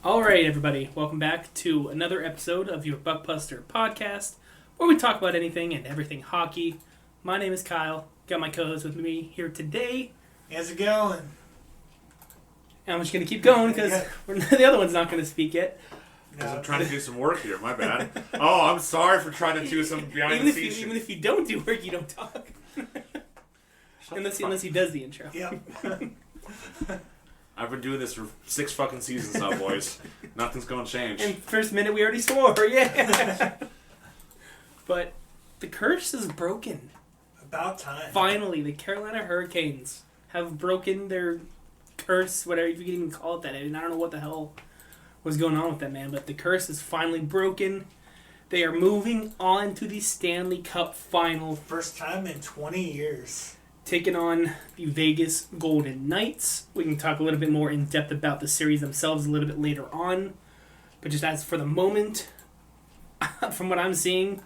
All right, everybody, welcome back to another episode of your Buckbuster podcast, where we talk about anything and everything hockey. My name is Kyle. Got my co-host with me here today. How's it going? And I'm just going to keep going because the other one's not going to speak yet. Because I'm trying to do some work here. My bad. Oh, I'm sorry for trying to do some behind the scenes. Even if you don't do work, you don't talk. unless he does the intro. Yep. I've been doing this for 6 fucking seasons now, boys. Nothing's going to change. And first minute we already swore, yeah. But the curse is broken. About time. Finally, the Carolina Hurricanes have broken their curse, whatever you can even call it that. I mean, I don't know what the hell was going on with that, man, but the curse is finally broken. They are moving on to the Stanley Cup final. First time in 20 years. Taking on the Vegas Golden Knights. We can talk a little bit more in depth about the series themselves a little bit later on. But just as for the moment, from what I'm seeing,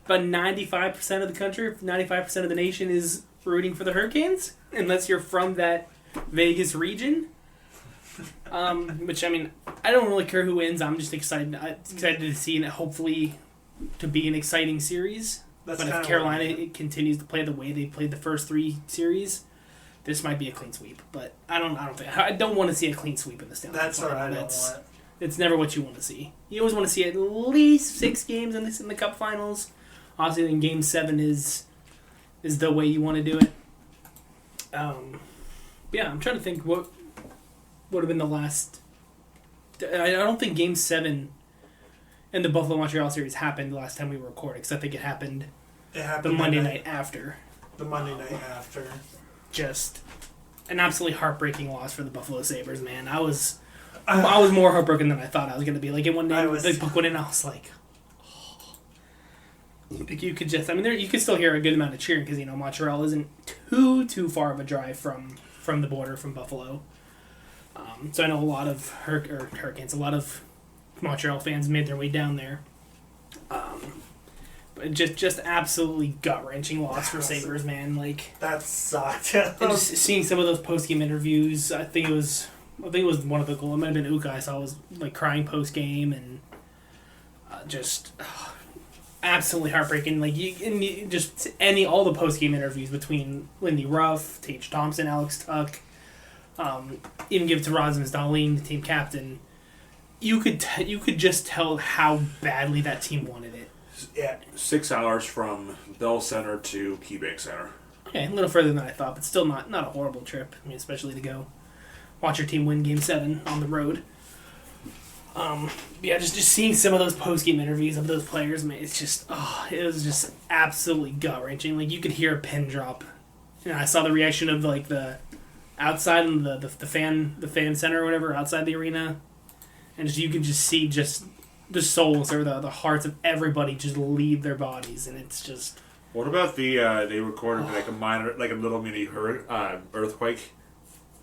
about 95% of the country, 95% of the nation is rooting for the Hurricanes, unless you're from that Vegas region. Which, I mean, I don't really care who wins. I'm just excited to see it, hopefully to be an exciting series. But if Carolina continues to play the way they played the first 3 series, this might be a clean sweep. But I don't want to see a clean sweep in the Stanley Cup. That's what I don't want. It's never what you want to see. You always want to see at least 6 games in the Cup Finals. Obviously, then Game 7 is the way you want to do it. Yeah, I'm trying to think what would have been the last. I don't think Game 7 in the Buffalo-Montreal series happened the last time we were recording, because I think it happened the Monday night after. The Monday night after. Just an absolutely heartbreaking loss for the Buffalo Sabres, man. I was more heartbroken than I thought I was going to be. Like, when the puck went in, I was like, oh. Like, you could just, I mean, you could still hear a good amount of cheering, because, Montreal isn't too far of a drive from the border from Buffalo. So I know a lot of Hurricanes, a lot of Montreal fans made their way down there. But just absolutely gut-wrenching loss for Sabres, man. Like, that sucked. And just seeing some of those post-game interviews, I think it was one of the goals. It might have been Uka. I saw was like crying post-game and absolutely heartbreaking. Like all the post-game interviews between Lindy Ruff, Tage Thompson, Alex Tuck, even give it to Rasmus Dahlin, the team captain. You could just tell how badly that team wanted it. Yeah. 6 hours from Bell Center to KeyBank Center. Okay, a little further than I thought, but still not a horrible trip. I mean, especially to go watch your team win Game 7 on the road. Yeah, just seeing some of those post-game interviews of those players, man, it's just, it was just absolutely gut-wrenching. Like, you could hear a pin drop. I saw the reaction of, like, the outside and the fan center or whatever, outside the arena. And you can just see just the souls or the hearts of everybody just leave their bodies, and it's just. What about they recorded like a little mini earthquake?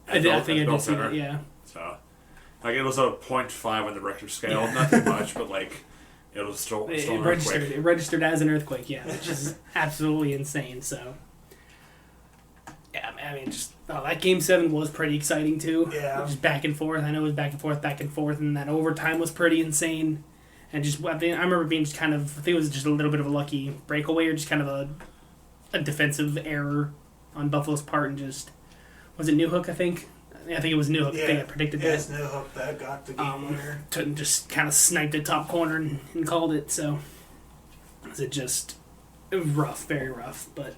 I think I did see that, yeah. So, like, it was a 0.5 on the Richter scale, nothing much, but like it was still an earthquake. It registered as an earthquake, yeah, which is absolutely insane. So. Yeah, I mean, that Game 7 was pretty exciting, too. Yeah. Just back and forth. I know it was back and forth, and that overtime was pretty insane. And I remember being just kind of, I think it was just a little bit of a lucky breakaway or just kind of a defensive error on Buffalo's part, and just, was it Newhook, I think? I think it was Newhook. Yeah. I think I predicted that. Yeah, it's Newhook that got the game winner. Just kind of sniped the top corner and called it, so. It was rough, very rough, but.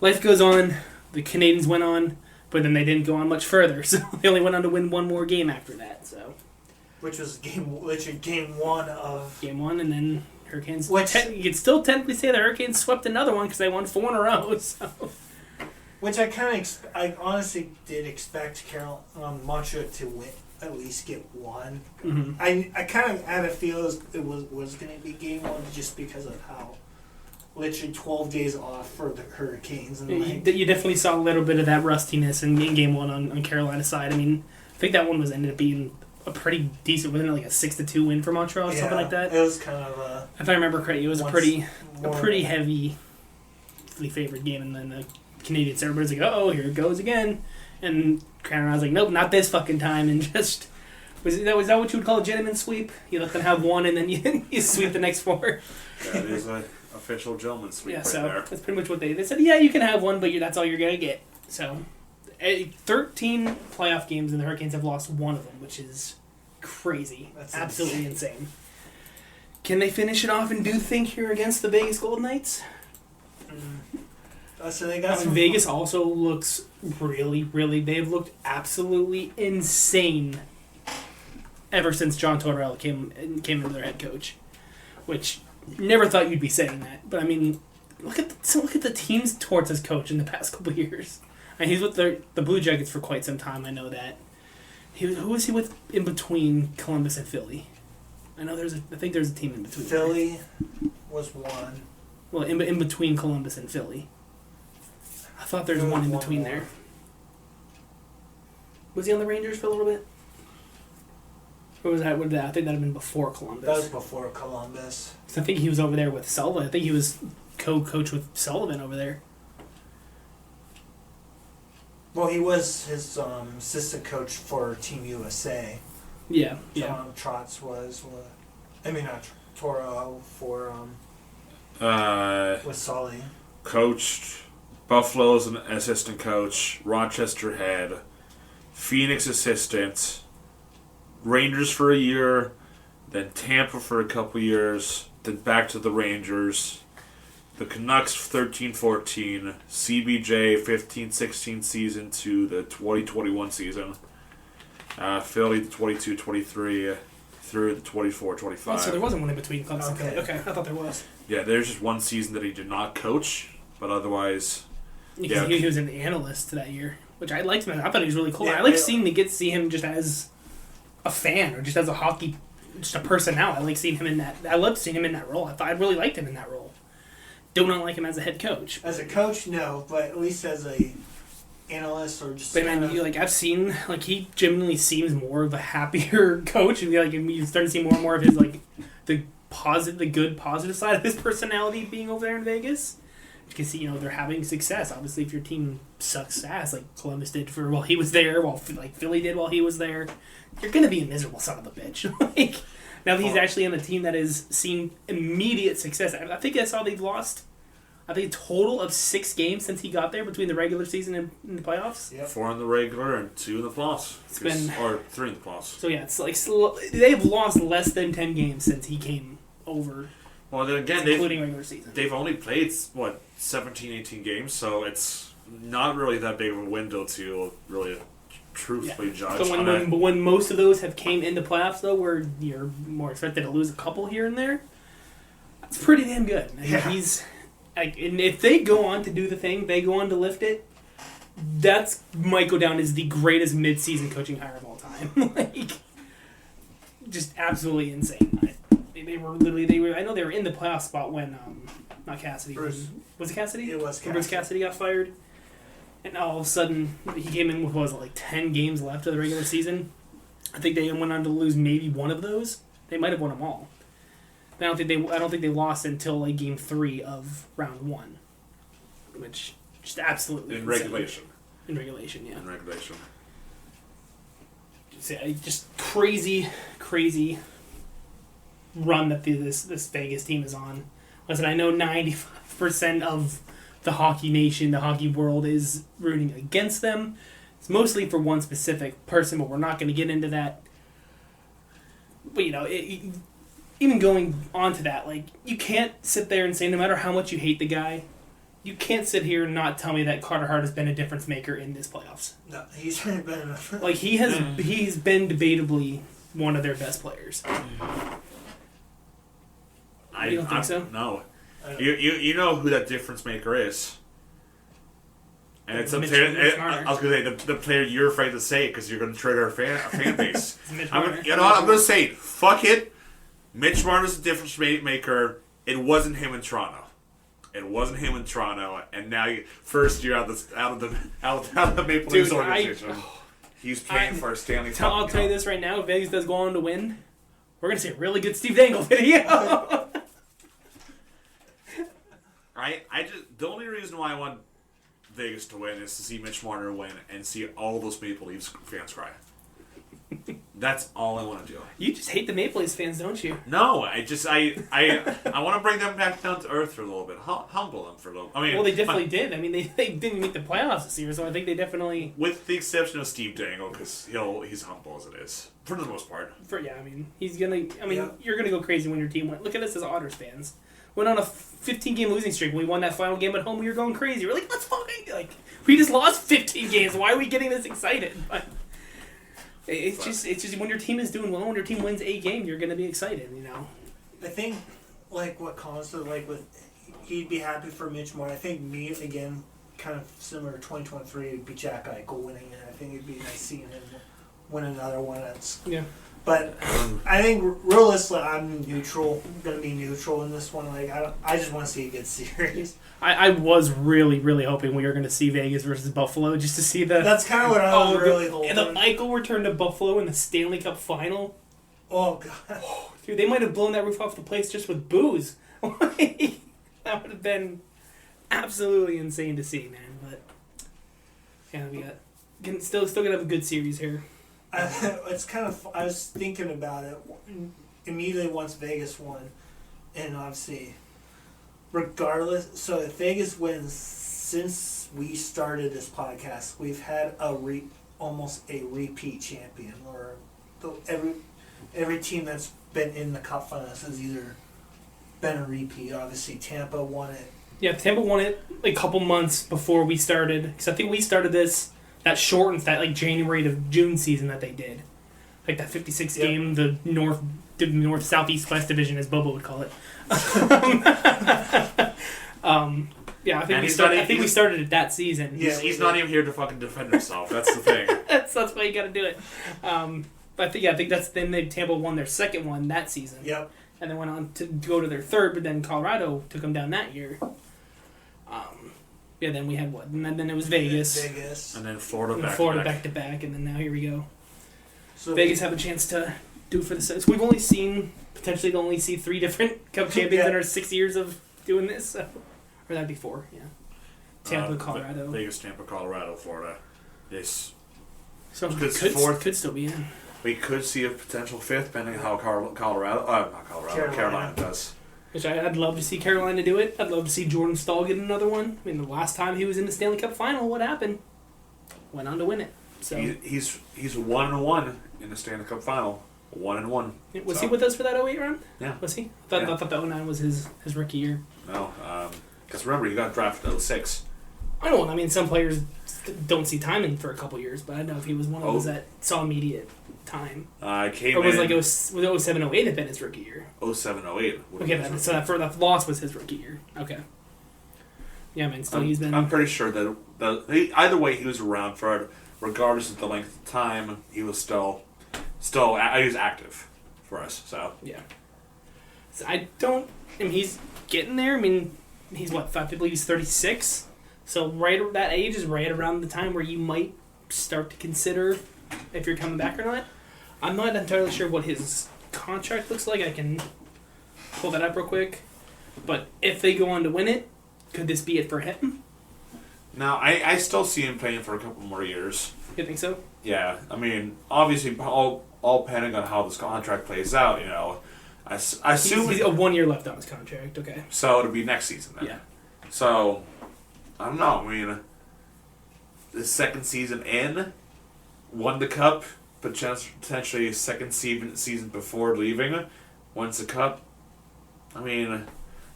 Life goes on. The Canadiens went on, but then they didn't go on much further. So they only went on to win one more game after that. So, which was game 1 of Game 1, and then Hurricanes. You could still technically say the Hurricanes swept another one because they won 4 in a row. So. Which I honestly did expect Montreal to win, at least get 1. Mm-hmm. I kind of had a feel it was going to be game 1 just because of how. Literally 12 days off for the Hurricanes. And you definitely saw a little bit of that rustiness in Game 1 on Carolina's side. I mean, I think that one ended up being a pretty decent, wasn't it like a 6-2 win for Montreal or something like that? It was kind of a... If I remember correctly, it was a pretty heavily favored game, and then the Canadiens, everybody's like, here it goes again. And Carolina was like, nope, not this fucking time, and just Was that what you would call a gentleman sweep? You let them have one and then you sweep the next 4. That is an official gentleman sweep So there. that's pretty much what they said. Yeah, you can have one, but that's all you're gonna get. So, 13 playoff games, and the Hurricanes have lost one of them, which is crazy. That's absolutely insane. Can they finish it off and do the thing here against the Vegas Golden Knights? So they got some Vegas also looks really, really. They've looked absolutely insane ever since John Tortorella came into their head coach. Which never thought you'd be saying that, but I mean, look at the teams Torts has coached in the past couple of years. And he's with the Blue Jackets for quite some time. I know that. Who was he with in between Columbus and Philly? I know I think there's a team in between. Philly was one. Well, in between Columbus and Philly. I thought there's one in between there. Was he on the Rangers for a little bit? Or was that? I think that would have been before Columbus. That was before Columbus. So I think he was over there with Sullivan. I think he was co-coach with Sullivan over there. Well, he was his assistant coach for Team USA. Yeah. John Trotz was. I mean, not Toro for with Sully. Coached Buffalo as an assistant coach, Rochester head, Phoenix assistant, Rangers for a year, then Tampa for a couple years, then back to the Rangers, the Canucks 13-14, CBJ 15-16 season to the 2021 season, Philly the 22-23 through the 24-25. Oh, so there wasn't one in between Columbus and Okay. Philly. Okay, I thought there was. Yeah, there's just one season that he did not coach, but otherwise... Because Yeah. he was an analyst that year, which I liked him. I thought he was really cool. Yeah, I like I- see him just as a fan or just as a hockey, just a personality. I like seeing him in that. I loved seeing him in that role. I really liked him in that role. Do not like him as a head coach. As a coach, no, but at least as a analyst or just. But man, I've seen he genuinely seems more of a happier coach, and you start to see more and more of his the good positive side of his personality being over there in Vegas. You can see they're having success. Obviously, if your team sucks ass like Columbus did while he was there, while Philly did while he was there, you're gonna be a miserable son of a bitch. Now that he's actually on a team that has seen immediate success. I think that's how they've lost. I think a total of 6 games since he got there between the regular season and the playoffs. Yep. 4 in the regular and 2 in the playoffs. Or 3 in the playoffs. So yeah, it's they've lost less than 10 games since he came over. Well, then again, including regular season. They've only played 17, 18 games, so it's not really that big of a window to really truthfully judge. But when most of those have came into playoffs though, where you're more expected to lose a couple here and there, that's pretty damn good. He's and if they go on to do the thing, they go on to lift it. That's might go down as the greatest mid-season coaching hire of all time. Just absolutely insane. They were literally I know they were in the playoff spot when not Cassidy. Bruce. Was it Cassidy? It was Bruce Cassidy got fired. And all of a sudden he came in with 10 games left of the regular season. I think they went on to lose maybe one of those. They might have won them all. But I don't think they lost until game 3 of round 1. Which just absolutely in insane. regulation. In regulation, yeah. In regulation. Just crazy run that this Vegas team is on. Listen, I know 95% of the hockey nation, the hockey world is rooting against them. It's mostly for one specific person, but we're not going to get into that. But even going on to that, you can't sit there and say no matter how much you hate the guy, you can't sit here and not tell me that Carter Hart has been a difference maker in this playoffs. No, he's been. He's been debatably one of their best players. You don't think so? No. You know who that difference maker is. And it's Mitch I was going to say, the player you're afraid to say because you're going to trigger a fan base. Mitch I'm Marner. going to say it. Fuck it. Mitch Marner's the difference maker. It wasn't him in Toronto. And now first year out of the Maple Leafs organization, he's playing for a Stanley Cup. I'll tell you this right now: if Vegas does go on to win, we're gonna see a really good Steve Dangle video. The only reason why I want Vegas to win is to see Mitch Marner win and see all those Maple Leafs fans cry. That's all I want to do. You just hate the Maple Leafs fans, don't you? No, I want to bring them back down to earth for a little bit, humble them for a little. I mean, Well, they definitely did. I mean, they didn't make the playoffs this year, so I think they definitely. with the exception of Steve Dangle, because he's humble as it is for the most part. I mean, he's gonna. I mean, Yeah. you're gonna go crazy when your team went. Look at us as Otters fans. Went on a 15-game losing streak. When we won that final game at home, we were going crazy. We're like, let's fucking we just lost 15 games. Why are we getting this excited? But it's just when your team is doing well, when your team wins a game, you're gonna be excited. You know. I think, like what Colin said, like with he'd be happy for Mitch more. I think me again, kind of similar to 2023, it'd be Jack Eichel winning it. I think it'd be nice seeing him win another one. Yeah. But I think realistically, I'm neutral. I'm gonna be neutral in this one. Like I just want to see a good series. I was really, really hoping we were going to see Vegas versus Buffalo just to see the. That's kind of what I was really hoping. The Eichel return to Buffalo in the Stanley Cup final. Oh god. Dude, they might have blown that roof off the place just with booze. That would have been absolutely insane to see, man. But yeah, we got still gonna have a good series here. It's kind of. I was thinking about it immediately once Vegas won, and obviously, regardless. So if Vegas wins, since we started this podcast, we've had almost a repeat champion, or every team that's been in the Cup finals has either been a repeat. Obviously, Tampa won it. Yeah, Tampa won it a couple months before we started. Because I think we started that shortens that January to June season that they did. Like that 56 Yep. game, the North Southeast West division, as Bobo would call it. Yeah, I think we started it that season. Yeah. He's not even here to fucking defend himself. That's the thing. that's why you got to do it. But I think that's then Tampa won their second one that season. Yep. And then went on to go to their third, but then Colorado took them down that year. Yeah, then we had what? And then it was Vegas. And then Florida back back to back, and then now here we go. So Vegas have a chance to do for the Sens. We've only potentially only see 3 different Cup champions in our 6 years of doing this. So. Or that'd be 4, yeah. Tampa, Colorado. Vegas, Tampa, Colorado, Florida. Yes. So It's could fourth. could still be in. We could see a potential 5th, depending on how Carolina does. Which I'd love to see Carolina do it. I'd love to see Jordan Staal get another one. I mean, the last time he was in the Stanley Cup final, what happened? Went on to win it. So He's 1-1 in the Stanley Cup final. 1-1. was he with us for that 08 run? Yeah. Was he? I thought the 09 was his rookie year. No, because remember, he got drafted in 06. I don't. I mean, some players don't see time in for a couple years, but I don't know if he was one of those that saw immediate time. Came Or was in. it was 07, 08 had been his rookie year? 07, 08. Okay, so that loss was his rookie year. Okay. Yeah, man. Still, he's been. I'm pretty sure that either way, he was around for it. Regardless of the length of time, he was still he was active for us. So Yeah. So I mean, he's getting there. I mean, he's what? I believe he's 36. So that age is right around the time where you might start to consider if you're coming back or not. I'm not entirely sure what his contract looks like. I can pull that up real quick. But if they go on to win it, could this be it for him? now I still see him playing for a couple more years. You think so? Yeah, I mean, obviously, all depending on how this contract plays out, you know. I assume He's a 1 year left on his contract. Okay. so. It'll be next season then. Yeah. So I don't know. I mean, the second season in, won the cup, but potentially a second season before leaving, wins the cup. I mean,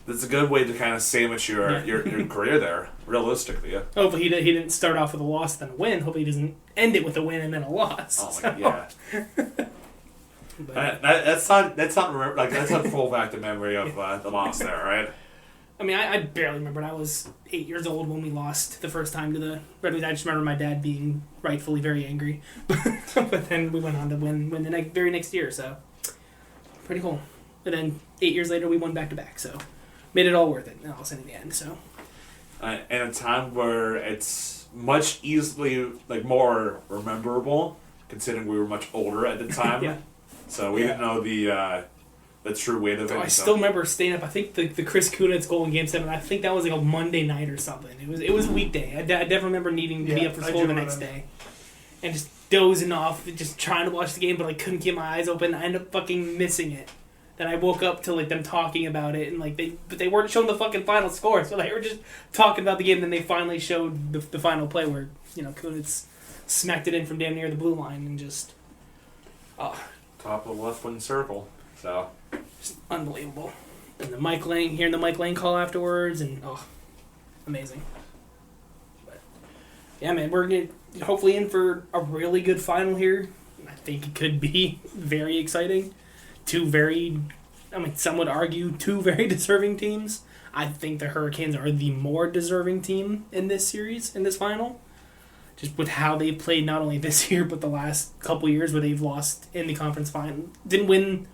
that's a good way to kind of sandwich your career there. Realistically, yeah. Hopefully he didn't start off with a loss then a win. Hopefully he doesn't end it with a win and then a loss. Oh my God, yeah. But, That's not full back to memory of the loss there, right? I mean, I barely remember. I was 8 years old when we lost the first time to the Red Wings. I just remember my dad being rightfully very angry. But then we went on to win the very next year, so pretty cool. And then 8 years later, we won back-to-back, so made it all worth it. And all in the end, so. In a time where it's much easily more rememberable, considering we were much older at the time. Yeah. So we didn't know the true weight of it. I still remember staying up. I think the Chris Kunitz goal in Game 7, I think that was like a Monday night or something. It was a weekday. I never remember needing to be up for school the next day. And just dozing off, just trying to watch the game, but I couldn't keep my eyes open. I ended up fucking missing it. Then I woke up to like them talking about it, and like they weren't showing the fucking final score, so they were just talking about the game. Then they finally showed the final play where Kunitz smacked it in from damn near the blue line and just Top of the left wing circle. So just unbelievable. And hearing the Mike Lang call afterwards, and amazing. But yeah, man, we're hopefully in for a really good final here. I think it could be very exciting. Some would argue two very deserving teams. I think the Hurricanes are the more deserving team in this series, in this final. Just with how they played not only this year, but the last couple years where they've lost in the conference final. Didn't win.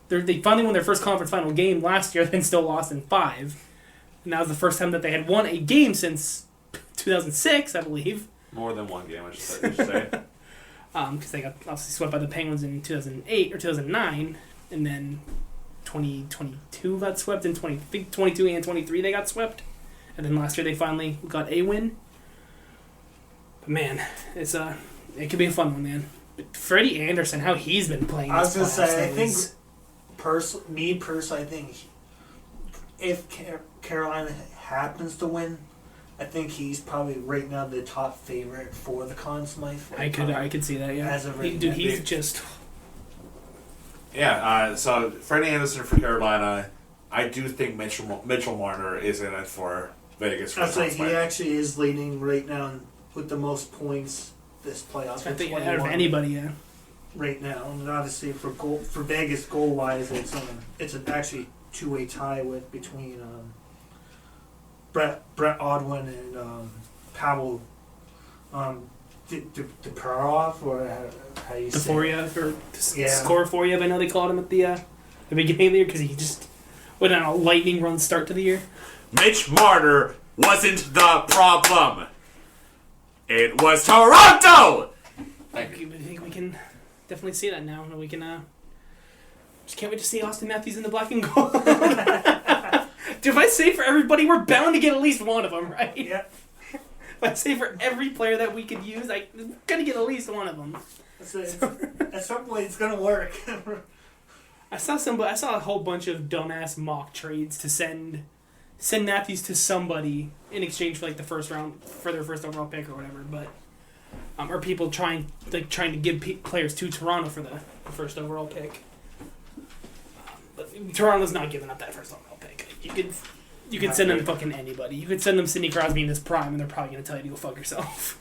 They finally won their first conference final game last year, then still lost in 5. And that was the first time that they had won a game since 2006, I believe. more than one game, I should say. Because they got obviously swept by the Penguins in 2008 or 2009, and then 2022 got swept, and 22 and 23 they got swept, and then last year they finally got a win. But man, it could be a fun one, man. But Freddie Anderson, how he's been playing. I was this gonna playoffs, say, I though, think is- me personally, I think if Carolina happens to win, I think he's probably right now the top favorite for the Conn Smythe. I could see that. Yeah, As of right now. he's just. Yeah, so Freddie Anderson for Carolina. I do think Mitchell Marner is in it for Vegas. For I'd say Conn he Smythe. actually is leading right now with the most points this playoff. I think out of 21 anybody, yeah. right now, and obviously for Vegas goal wise, it's actually two-way tie between Brett Odwin and Pavel Duparov, or how you say it? Deforia, or Yeah. Scoreforiev, I know they called him at the beginning of the year because he just went on a lightning run start to the year. Mitch Marner wasn't the problem. It was Toronto. I think we can definitely see that now. We can just can't wait to see Austin Matthews in the black and gold. Dude, if I say for everybody, we're bound to get at least one of them, right? Yeah. If I say for every player that we could use, I'm gonna get at least one of them. At some point, it's gonna work. I saw a whole bunch of dumbass mock trades to send Matthews to somebody in exchange for like the first round for their first overall pick or whatever, but or people trying to give players to Toronto for the first overall pick. But Toronto's not giving up that first overall pick. You could send them fucking anybody. You could send them Sidney Crosby in his prime, and they're probably gonna tell you to go fuck yourself.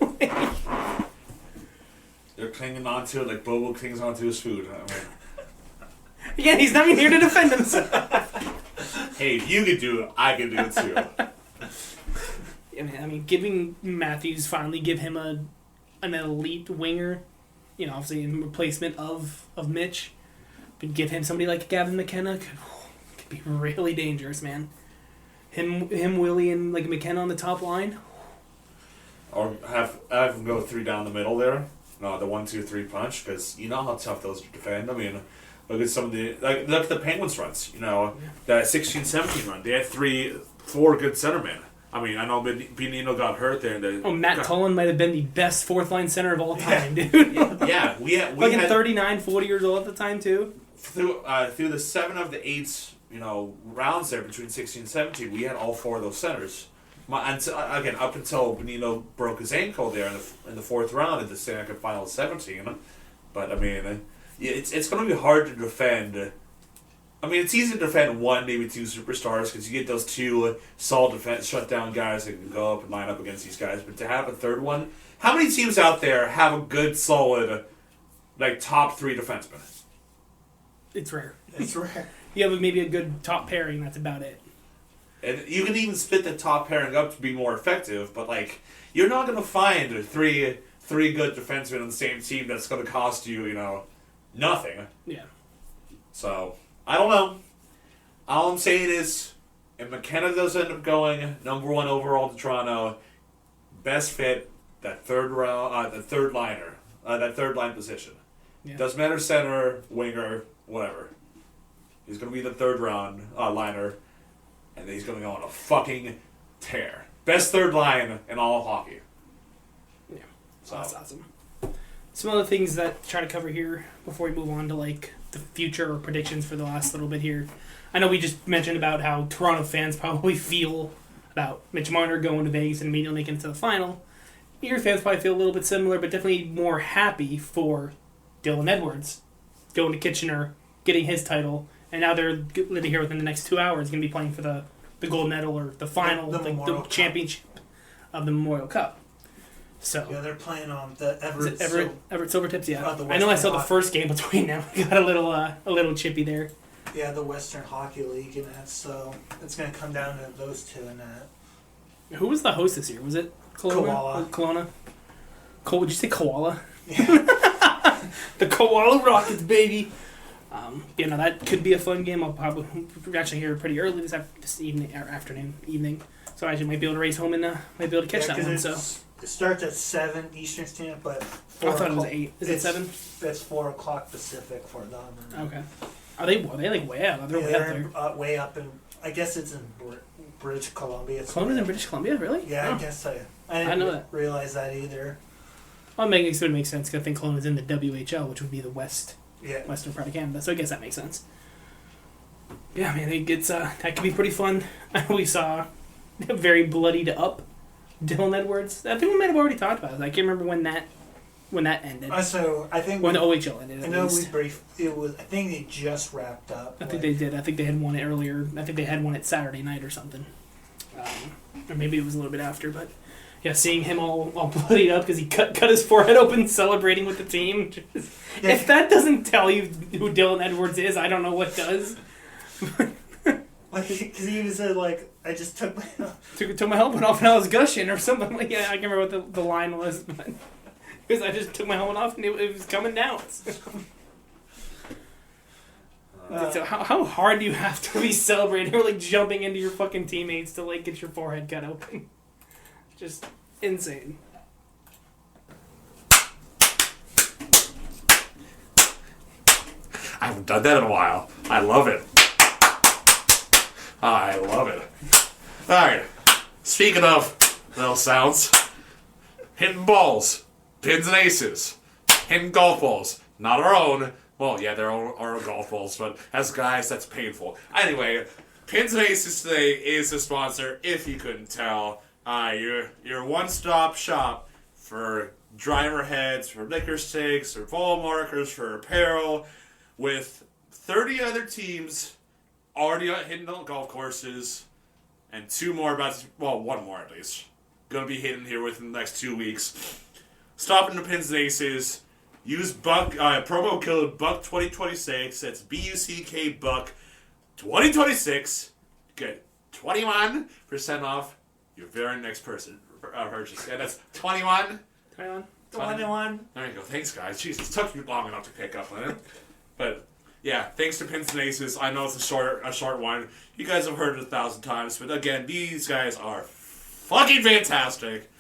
They're clinging on to it like Bobo clings onto his food. I mean, Again, he's not even here to defend himself. hey, if you can do it, I can do it too. I mean, giving Matthews give him an elite winger, obviously in replacement of Mitch, but give him somebody like Gavin McKenna could be really dangerous, man. Him, Willie, and like McKenna on the top line. Or have him go 3 down the middle there. No, the 1-2-3 punch, because you know how tough those are to defend. I mean, look at some of the look at the Penguins runs. That 16-17 run, they had 4 good centermen. I mean, I know Benino got hurt there. Matt Cullen might have been the best fourth line center of all time, dude. Yeah, we had 39, 40 years old at the time too. Through the 7 of the 8 rounds there between 16 and 17, we had all 4 of those centers. Again, up until Benino broke his ankle there in the 4th round of the Stanley Cup Final 17. But I mean, it's going to be hard to defend. I mean, it's easy to defend 1, maybe 2 superstars because you get those 2 solid defense shutdown guys that can go up and line up against these guys. But to have a 3rd one, how many teams out there have a good, solid, top 3 defensemen? It's rare. It's rare. You have maybe a good top pairing. That's about it. And you can even split the top pairing up to be more effective, but you're not going to find three good defensemen on the same team that's going to cost you, nothing. Yeah. So I don't know. All I'm saying is, if McKenna does end up going number 1 overall to Toronto, best fit that third liner, that third line position. Yeah. Doesn't matter center, winger, whatever. He's going to be the 3rd round liner. And he's going to go on a fucking tear. Best 3rd line in all of hockey. Yeah. So That's awesome. Some other things that try to cover here before we move on to like the future or predictions for the last little bit here. I know we just mentioned about how Toronto fans probably feel about Mitch Marner going to Vegas and immediately making it to the final. Erie fans probably feel a little bit similar, but definitely more happy for Dylan Edwards going to Kitchener, getting his title, and now they're living here within the next 2 hours, going to be playing for the gold medal or the final, the championship of the Memorial Cup. So Yeah, they're playing on the Everett. Everett Silvertips, yeah. The I know I saw the Western first game between them. Got a little chippy there. Yeah, the Western Hockey League and that. So it's gonna come down to those two and that. Who was the host this year? Was it Koala. Kelowna? Would you say Koala? Yeah. The Koala Rockets, baby. No, that could be a fun game. I'll probably actually hear it pretty early this evening or evening. So I actually might be able to race home and might be able to catch that one. So it starts at 7 Eastern Standard, but I thought it was 8. Is it 7? It's 4 o'clock Pacific for them. Okay. Are they like way out? They're way up there. Way up in. I guess it's in British Columbia. Columbia's in British Columbia, really? Yeah, Oh. I guess I I know that. realize that either. Well, it would make sense because I think Kelowna's in the WHL, which would be the western part of Canada. So I guess that makes sense. Yeah, man, it gets that could be pretty fun. We saw a very bloodied up Dylan Edwards. I think we might have already talked about it. I can't remember when that ended. So I think When the OHL ended. I know we briefed. It was. I think they just wrapped up. I think they did. I think they had won it earlier. I think they had won it Saturday night or something. Or maybe it was a little bit after, but yeah, seeing him all bloodied up because he cut his forehead open celebrating with the team. If that doesn't tell you who Dylan Edwards is, I don't know what does. Like, because he even said, like, I just took my... took my helmet off and I was gushing or something. Like, yeah, I can't remember what the line was, but because I just took my helmet off and it was coming down. So how hard do you have to be celebrating or, like, jumping into your fucking teammates to, like, get your forehead cut open? Just insane. I haven't done that in a while. I love it. I love it. Alright. Speaking of those sounds, hitting balls, pins and aces, hitting golf balls. Not our own. Well, yeah, they're our own golf balls, but as guys, that's painful. Anyway, Pins and Aces today is the sponsor, if you couldn't tell. Your one-stop shop for driver heads, for liquor sticks, for ball markers, for apparel, with 30 other teams already hitting on golf courses, and one more at least, going to be hitting here within the next 2 weeks. Stop into Pins and Aces. Use promo code BUCK2026. That's BUCK BUCK 2026. Get 21% off your very next purchase. Yeah, that's 21. 21. There you go. Thanks, guys. Jesus, it took you long enough to pick up on it. But yeah, thanks to Pins and Aces. I know it's a short one. You guys have heard it 1,000 times, but again, these guys are fucking fantastic.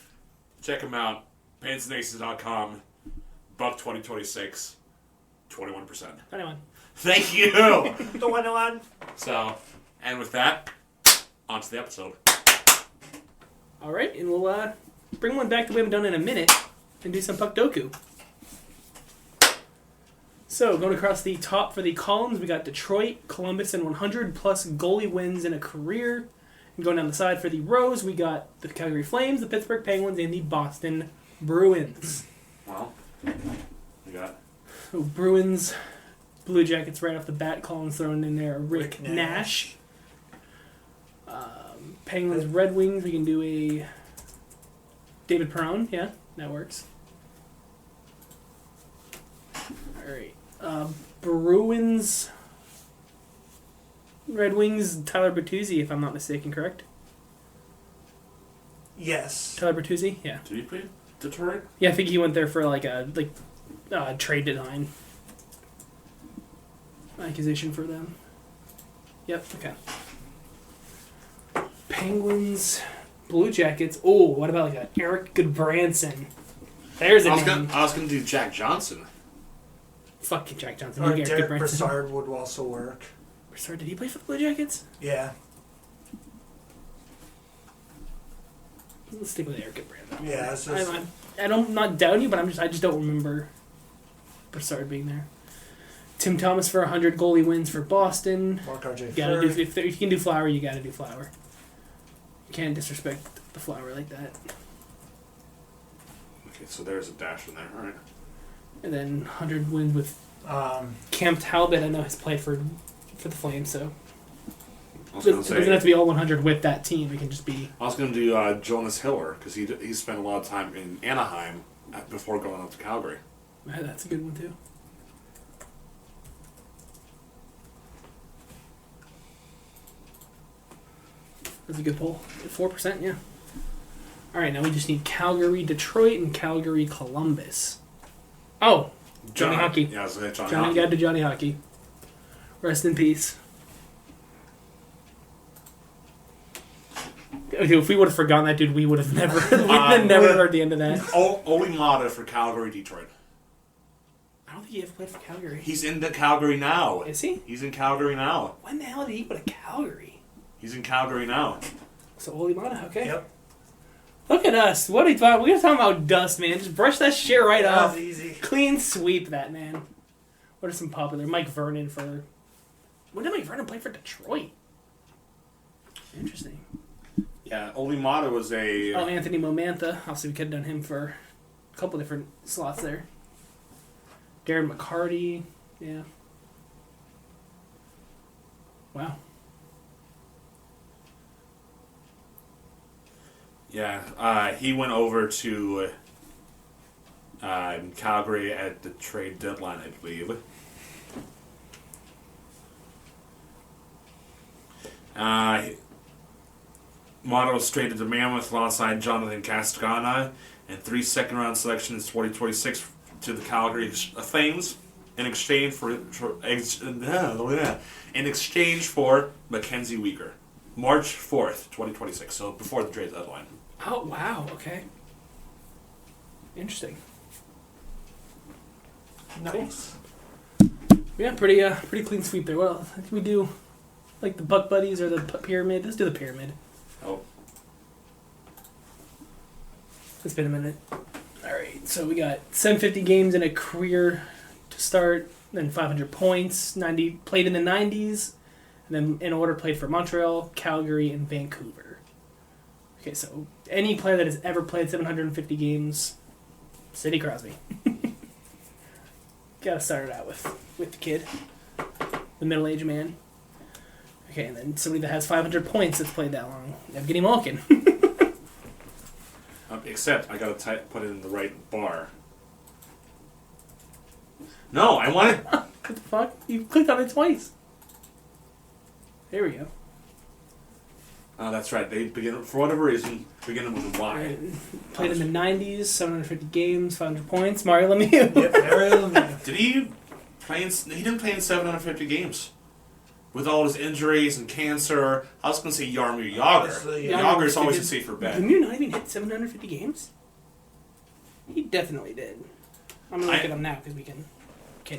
Check them out. PinsandAces.com. Buck 2026. 21%. 21. Thank you. 21. So, and with that, on to the episode. All right, and we'll bring one back that we haven't done in a minute and do some Puck Doku. So, going across the top for the columns, we got Detroit, Columbus, and 100 plus goalie wins in a career. And going down the side for the rows, we got the Calgary Flames, the Pittsburgh Penguins, and the Boston Bruins. Well, we got So, Bruins, Blue Jackets right off the bat, columns thrown in there. Rick Nash. Penguins, Red Wings, we can do a David Perron. Yeah, that works. All right. Bruins, Red Wings, Tyler Bertuzzi, if I'm not mistaken, correct? Yes. Tyler Bertuzzi, yeah. Did he play Detroit? Yeah, I think he went there for like a trade deadline acquisition for them. Yep. Okay. Penguins, Blue Jackets. Oh, what about like a Eric Goodbranson? There's a name. I was gonna do Jack Johnson. Fucking Jack Johnson. Or Eric Derek Goodbranson. Brassard would also work. Brassard, did he play for the Blue Jackets? Yeah. Let's stick with Eric Goodbranson. Yeah. It's just, I'm not doubting you, but I just don't remember Brassard being there. Tim Thomas for 100 goalie wins for Boston. Mark R.J. You gotta do, Fleury. if you can do Flower, you gotta do Flower. You can't disrespect the Flower like that. Okay, so there's a dash in there. All right. And then 100 wins with Um, Cam Talbot. I know has played for the Flames, so I was it gonna doesn't say. have to be all 100 with that team. It can just be. I was gonna do Jonas Hiller because he spent a lot of time in Anaheim before going up to Calgary. That's a good one too. That's a good poll. 4%, yeah. All right, now we just need Calgary, Detroit, and Calgary, Columbus. Oh, Johnny Hockey. Yeah, I was gonna say Johnny Johnny Hockey. got to Johnny Hockey. Rest in peace. If we would have forgotten that dude, we would have never, never heard the end of that. Oli Mata for Calgary, Detroit. I don't think he ever played for Calgary. He's in the Calgary now. Is he? He's in Calgary now. When the hell did he go to Calgary? He's in Calgary now. So Oli Mata, okay. yep. Look at us. What are you talking? We're talking about dust, man. Just brush that shit right That off. was easy. Clean sweep that, man. What are some popular? Mike Vernon for. When did Mike Vernon play for Detroit? Interesting. Yeah, Oli Mata was a. Oh, Anthony Momantha. Obviously, we could have done him for a couple different slots there. Darren McCarty. Yeah. Wow. Yeah, he went over to Calgary at the trade deadline, I believe. Motto was traded to Mammoth alongside Jonathan Castagana and 3 second-round selections 2026 to the Calgary Flames in exchange for Mackenzie Weegar, March 4th, 2026. So before the trade deadline. Oh, wow. Okay. Interesting. Nice. Yeah, pretty clean sweep there. Well, I think we do like the Buck Buddies or the Pyramid. Let's do the Pyramid. Oh. It's been a minute. All right, so we got 750 games in a career to start, then 500 points, 90 played in the 90s, and then in order played for Montreal, Calgary, and Vancouver. Okay, so any player that has ever played 750 games, Sidney Crosby. Gotta start it out with the kid, the middle-aged man. Okay, and then somebody that has 500 points that's played that long, Evgeny Malkin. Except I gotta put it in the right bar. No, I want it. What the fuck? You clicked on it twice. There we go. Oh, that's right. They begin for whatever reason beginning with a Y. Played in the 90s, 750 games, 500 points. Mario Lemieux. Yep, Mario Lemieux. Did he play? He didn't play in 750 games. With all his injuries and cancer, I was going to say Jaromir Jagr. Honestly, yeah. Jagger's always a Did safer bet. Lemieux not even hit 750 games? He definitely did. I'm gonna look at him now because we can.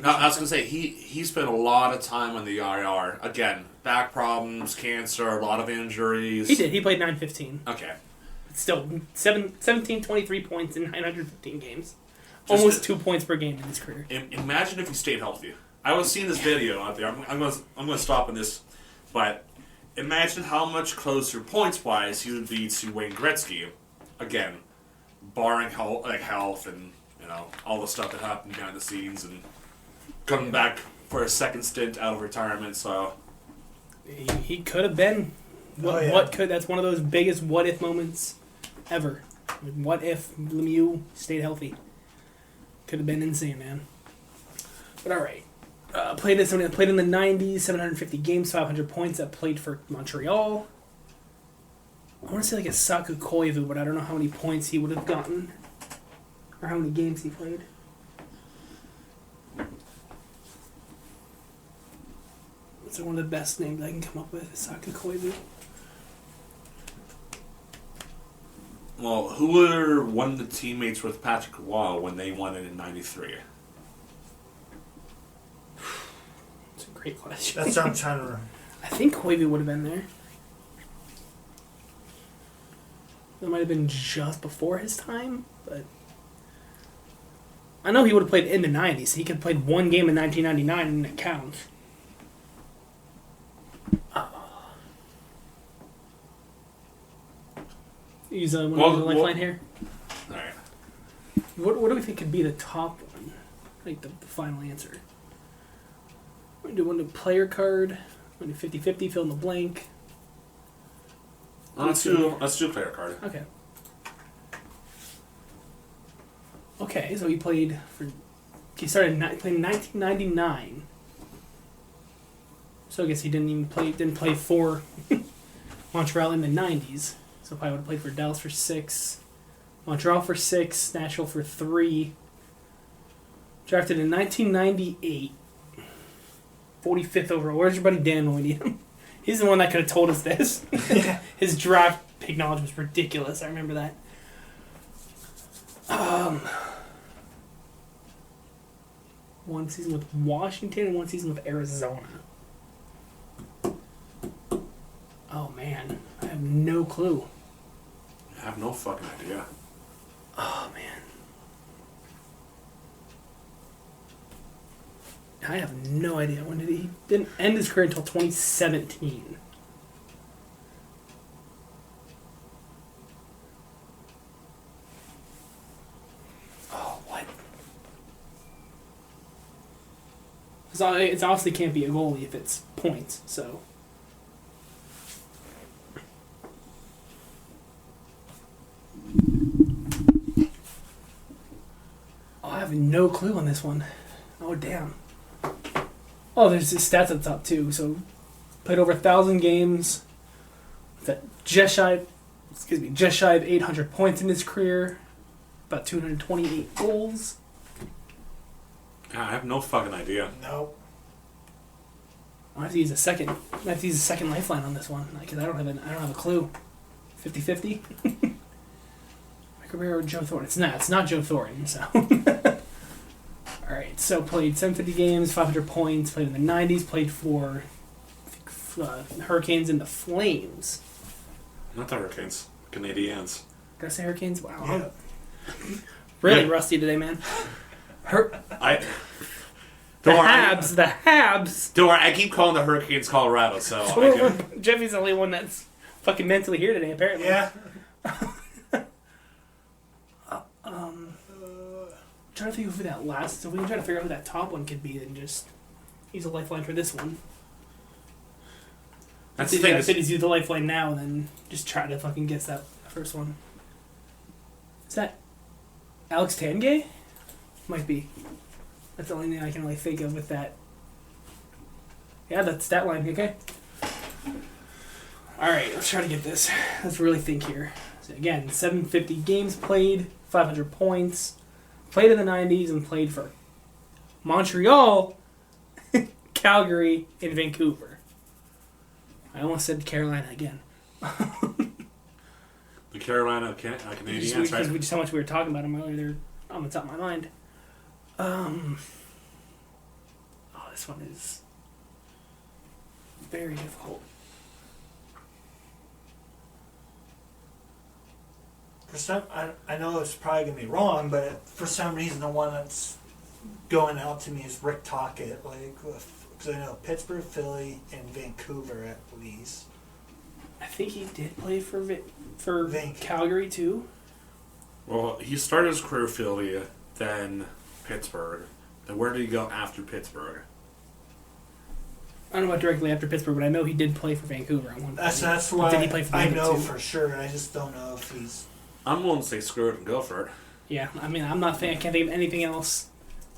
No, I was going to say he spent a lot of time on the IR. Again, back problems, cancer, a lot of injuries. He did. He played 915. Okay. Still, 17, 23 points in 915 games. Just Almost 2 points per game in his career. Imagine if he stayed healthy. I was seeing this video out there. I'm going to stop on this, but imagine how much closer points wise he would be to Wayne Gretzky. Again, barring health and all the stuff that happened behind the scenes and coming back for a second stint out of retirement. So He could have been. That's one of those biggest what if moments ever. What if Lemieux stayed healthy? Could have been insane, man. But all right. Played in the 90s, 750 games, 500 points. That played for Montreal. I want to say like a Saku Koivu, but I don't know how many points he would have gotten or how many games he played. It's one of the best names I can come up with, Saku Koivu. well, who were one of the teammates with Patrick Roy when they won it in '93? It's a great question. That's what I'm trying to remember. I think Koivu would have been there. That might have been just before his time, but I know he would have played in the 90s. He could have played one game in 1999 and it counts. Use one Well, of the lifeline here. All right. What do we think could be the top one? Like the final answer. We're going to do one to player card. We're going to do 50-50, fill in the blank. Let's do player card. Okay. Okay, so he played for... He started playing in 1999. So I guess he didn't play for Montreal in the 90s. So probably would have played for Dallas for 6. Montreal for 6. Nashville for 3. Drafted in 1998. 45th overall. Where's your buddy Dan when we need him? He's the one that could have told us this. His draft pick knowledge was ridiculous. I remember that. One season with Washington and one season with Arizona. Oh, man. I have no clue. I have no fucking idea. Oh, man. I have no idea. When did he didn't end his career until 2017. Oh, what? It obviously can't be a goalie if it's points, so. Oh, I have no clue on this one. Oh, damn. Oh, there's his stats at the top too. So, played over 1,000 games. Just shy of 800 points in his career. About 228 goals. I have no fucking idea. Nope. I have to use a second. Lifeline on this one because I don't have a clue. 50-50. Mike Ribeiro or Joe Thornton. It's not Joe Thornton. So. All right. So played 750 games, 500 points. Played in the 90s. Played for Hurricanes and the Flames. Not the Hurricanes. Canadiens. Did I say Hurricanes? Wow. Yeah. I'm really rusty today, man. The Habs. Don't worry, I keep calling the Hurricanes Colorado, so I do. Jeffy's the only one that's fucking mentally here today, apparently. Yeah. Trying to think of who that last. So we can try to figure out who that top one could be, and just use a lifeline for this one. That's the thing. I said he's use the lifeline now, and then just try to fucking guess that first one. Is that Alex Tangay? Might be. That's the only thing I can really think of with that. Yeah, that's stat line. Okay. All right, let's try to get this. Let's really think here. So again, 750 games played, 500 points, played in the 90s, and played for Montreal, Calgary, and Vancouver. I almost said Carolina again. The Carolina Canadiens, Because right? just how much we were talking about them earlier, they're on the top of my mind. Oh, this one is very difficult. For some, I know it's probably gonna be wrong, but for some reason the one that's going out to me is Rick Tocchet, because I know Pittsburgh, Philly, and Vancouver at least. I think he did play for Vancouver. Calgary too. Well, he started his career Philly, then Pittsburgh. Then where did he go after Pittsburgh? I don't know about directly after Pittsburgh, but I know he did play for Vancouver at one point. That's why Did he play for I Vancouver know too? for sure. I just don't know if he's. I'm willing to say screw it and go for it. Yeah, I mean, I can't think of anything else.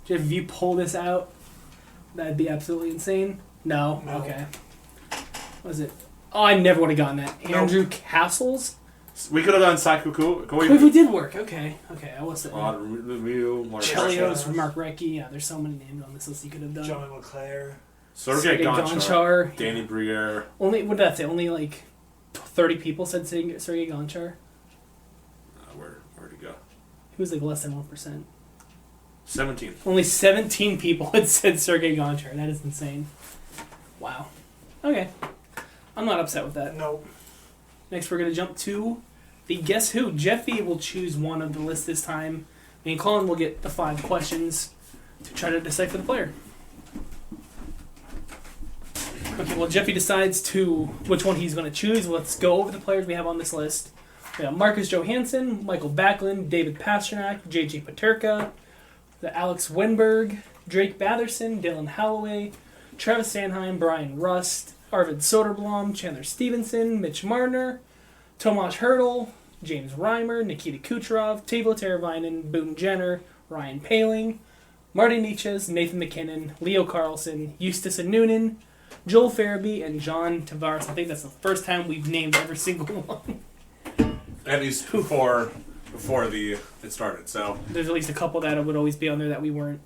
Jeff, if you pull this out, that'd be absolutely insane. No? No. Okay. What was it? Oh, I never would have gotten that. Nope. Andrew Castles? We could have done Saikuku. Quickly did work. Okay. I was it. Review, Chelios, Mark Recchi. Yeah, there's so many names on this list you could have done. John LeClaire. Sergei Gonchar, Gonchar. Danny Briere. Only, what did that say? Only like 30 people said Sergei Gonchar. Where'd he go? He was like less than 1%. 17. Only 17 people had said Sergei Gonchar. That is insane. Wow. Okay. I'm not upset with that. No. Next, we're going to jump to the Guess Who. Jeffy will choose one of the list this time. Me and Colin will get the 5 questions to try to decipher the player. Okay, well, Jeffy decides which one he's going to choose. Let's go over the players we have on this list. We have Marcus Johansson, Michael Backlund, David Pasternak, J.J. Paterka, the Alex Wenberg, Drake Batherson, Dylan Holloway, Travis Sanheim, Brian Rust, Arvid Soderblom, Chandler Stevenson, Mitch Marner, Tomas Hertl, James Reimer, Nikita Kucherov, Teuvo Teravainen, Boone Jenner, Ryan Paling, Marty Nietzsche, Nathan McKinnon, Leo Carlson, Eustace Noonan, Joel Farabee, and John Tavares. I think that's the first time we've named every single one. At least before it started. So There's at least a couple that would always be on there that we weren't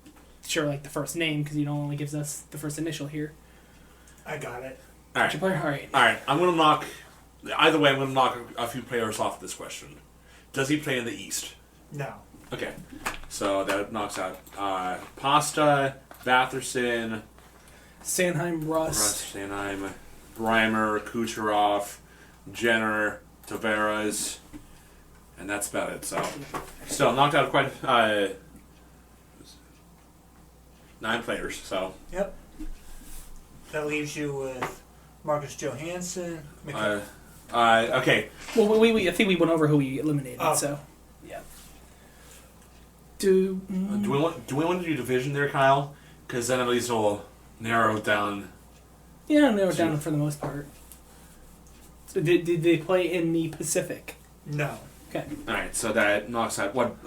sure, like the first name, because only gives us the first initial here. I got it. all What's right, your player? All right. all right. I'm gonna knock. Either way, I'm gonna knock a few players off this question. Does he play in the East? No. Okay, so that knocks out Pasta, Batherson, Sanheim, Rust. Sanheim, Reimer, Kucherov, Jenner, Tavares, and that's about it. So, still knocked out quite 9 players. So, Yep. That leaves you with Marcus Johansson. okay. Well, we I think we went over who we eliminated. Oh. So, yeah. Do Do we want to do division there, Kyle? Because then at least we'll narrow it down. yeah, narrow it down for the most part. So did they play in the Pacific? No. Okay. All right, so that knocks out what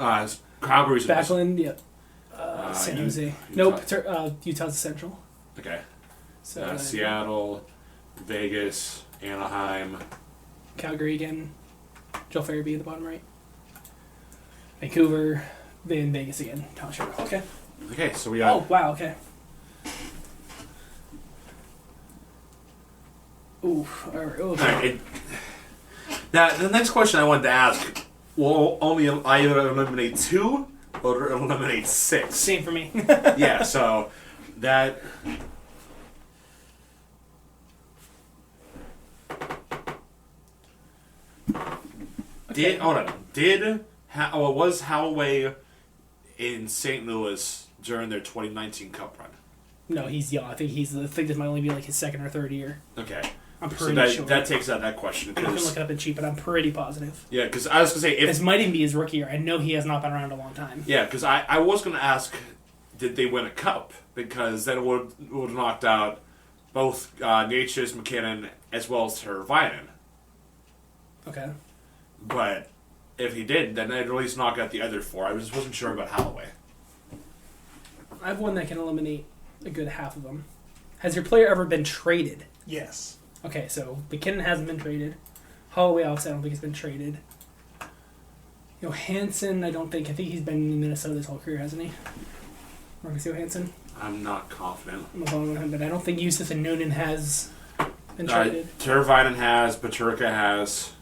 Calgary's. Backlund, yep. San U- Jose. Utah. Nope. Utah's Central. Okay. So Seattle, Vegas, Anaheim. Calgary again. Joel Farabee at the bottom right. Vancouver, then Vegas again. Thomas Hertl. Okay. Okay, so we got. Oh wow. Okay. Ooh. All right. All Okay. right, now, the next question I wanted to ask will only either eliminate 2 or eliminate 6. Same for me. Yeah, so that. Okay. Was Holloway in St. Louis during their 2019 Cup run? No, he's young. I think this might only be like his second or third year. Okay, I'm so pretty that sure. that takes out that question. I can 'Cause- look it up and cheap, but I'm pretty positive. yeah, because I was gonna say This if might even be his rookie year. I know he has not been around a long time. yeah, because I was gonna ask, did they win a cup? Because then it would have knocked out both Natchez, McKinnon, as well as Teravainen. Okay. But if he did, then they'd at least knock out the other 4. I just wasn't sure about Holloway. I have one that can eliminate a good half of them. Has your player ever been traded? Yes. Okay, so McKinnon hasn't been traded. Holloway, obviously, I don't think he's been traded. Johansson, I think he's been in Minnesota his whole career, hasn't he? Marcus Johansson. I'm not confident. I'm going with him, but I don't think Eustace and Noonan has been traded. Teravainen has, Paterka has.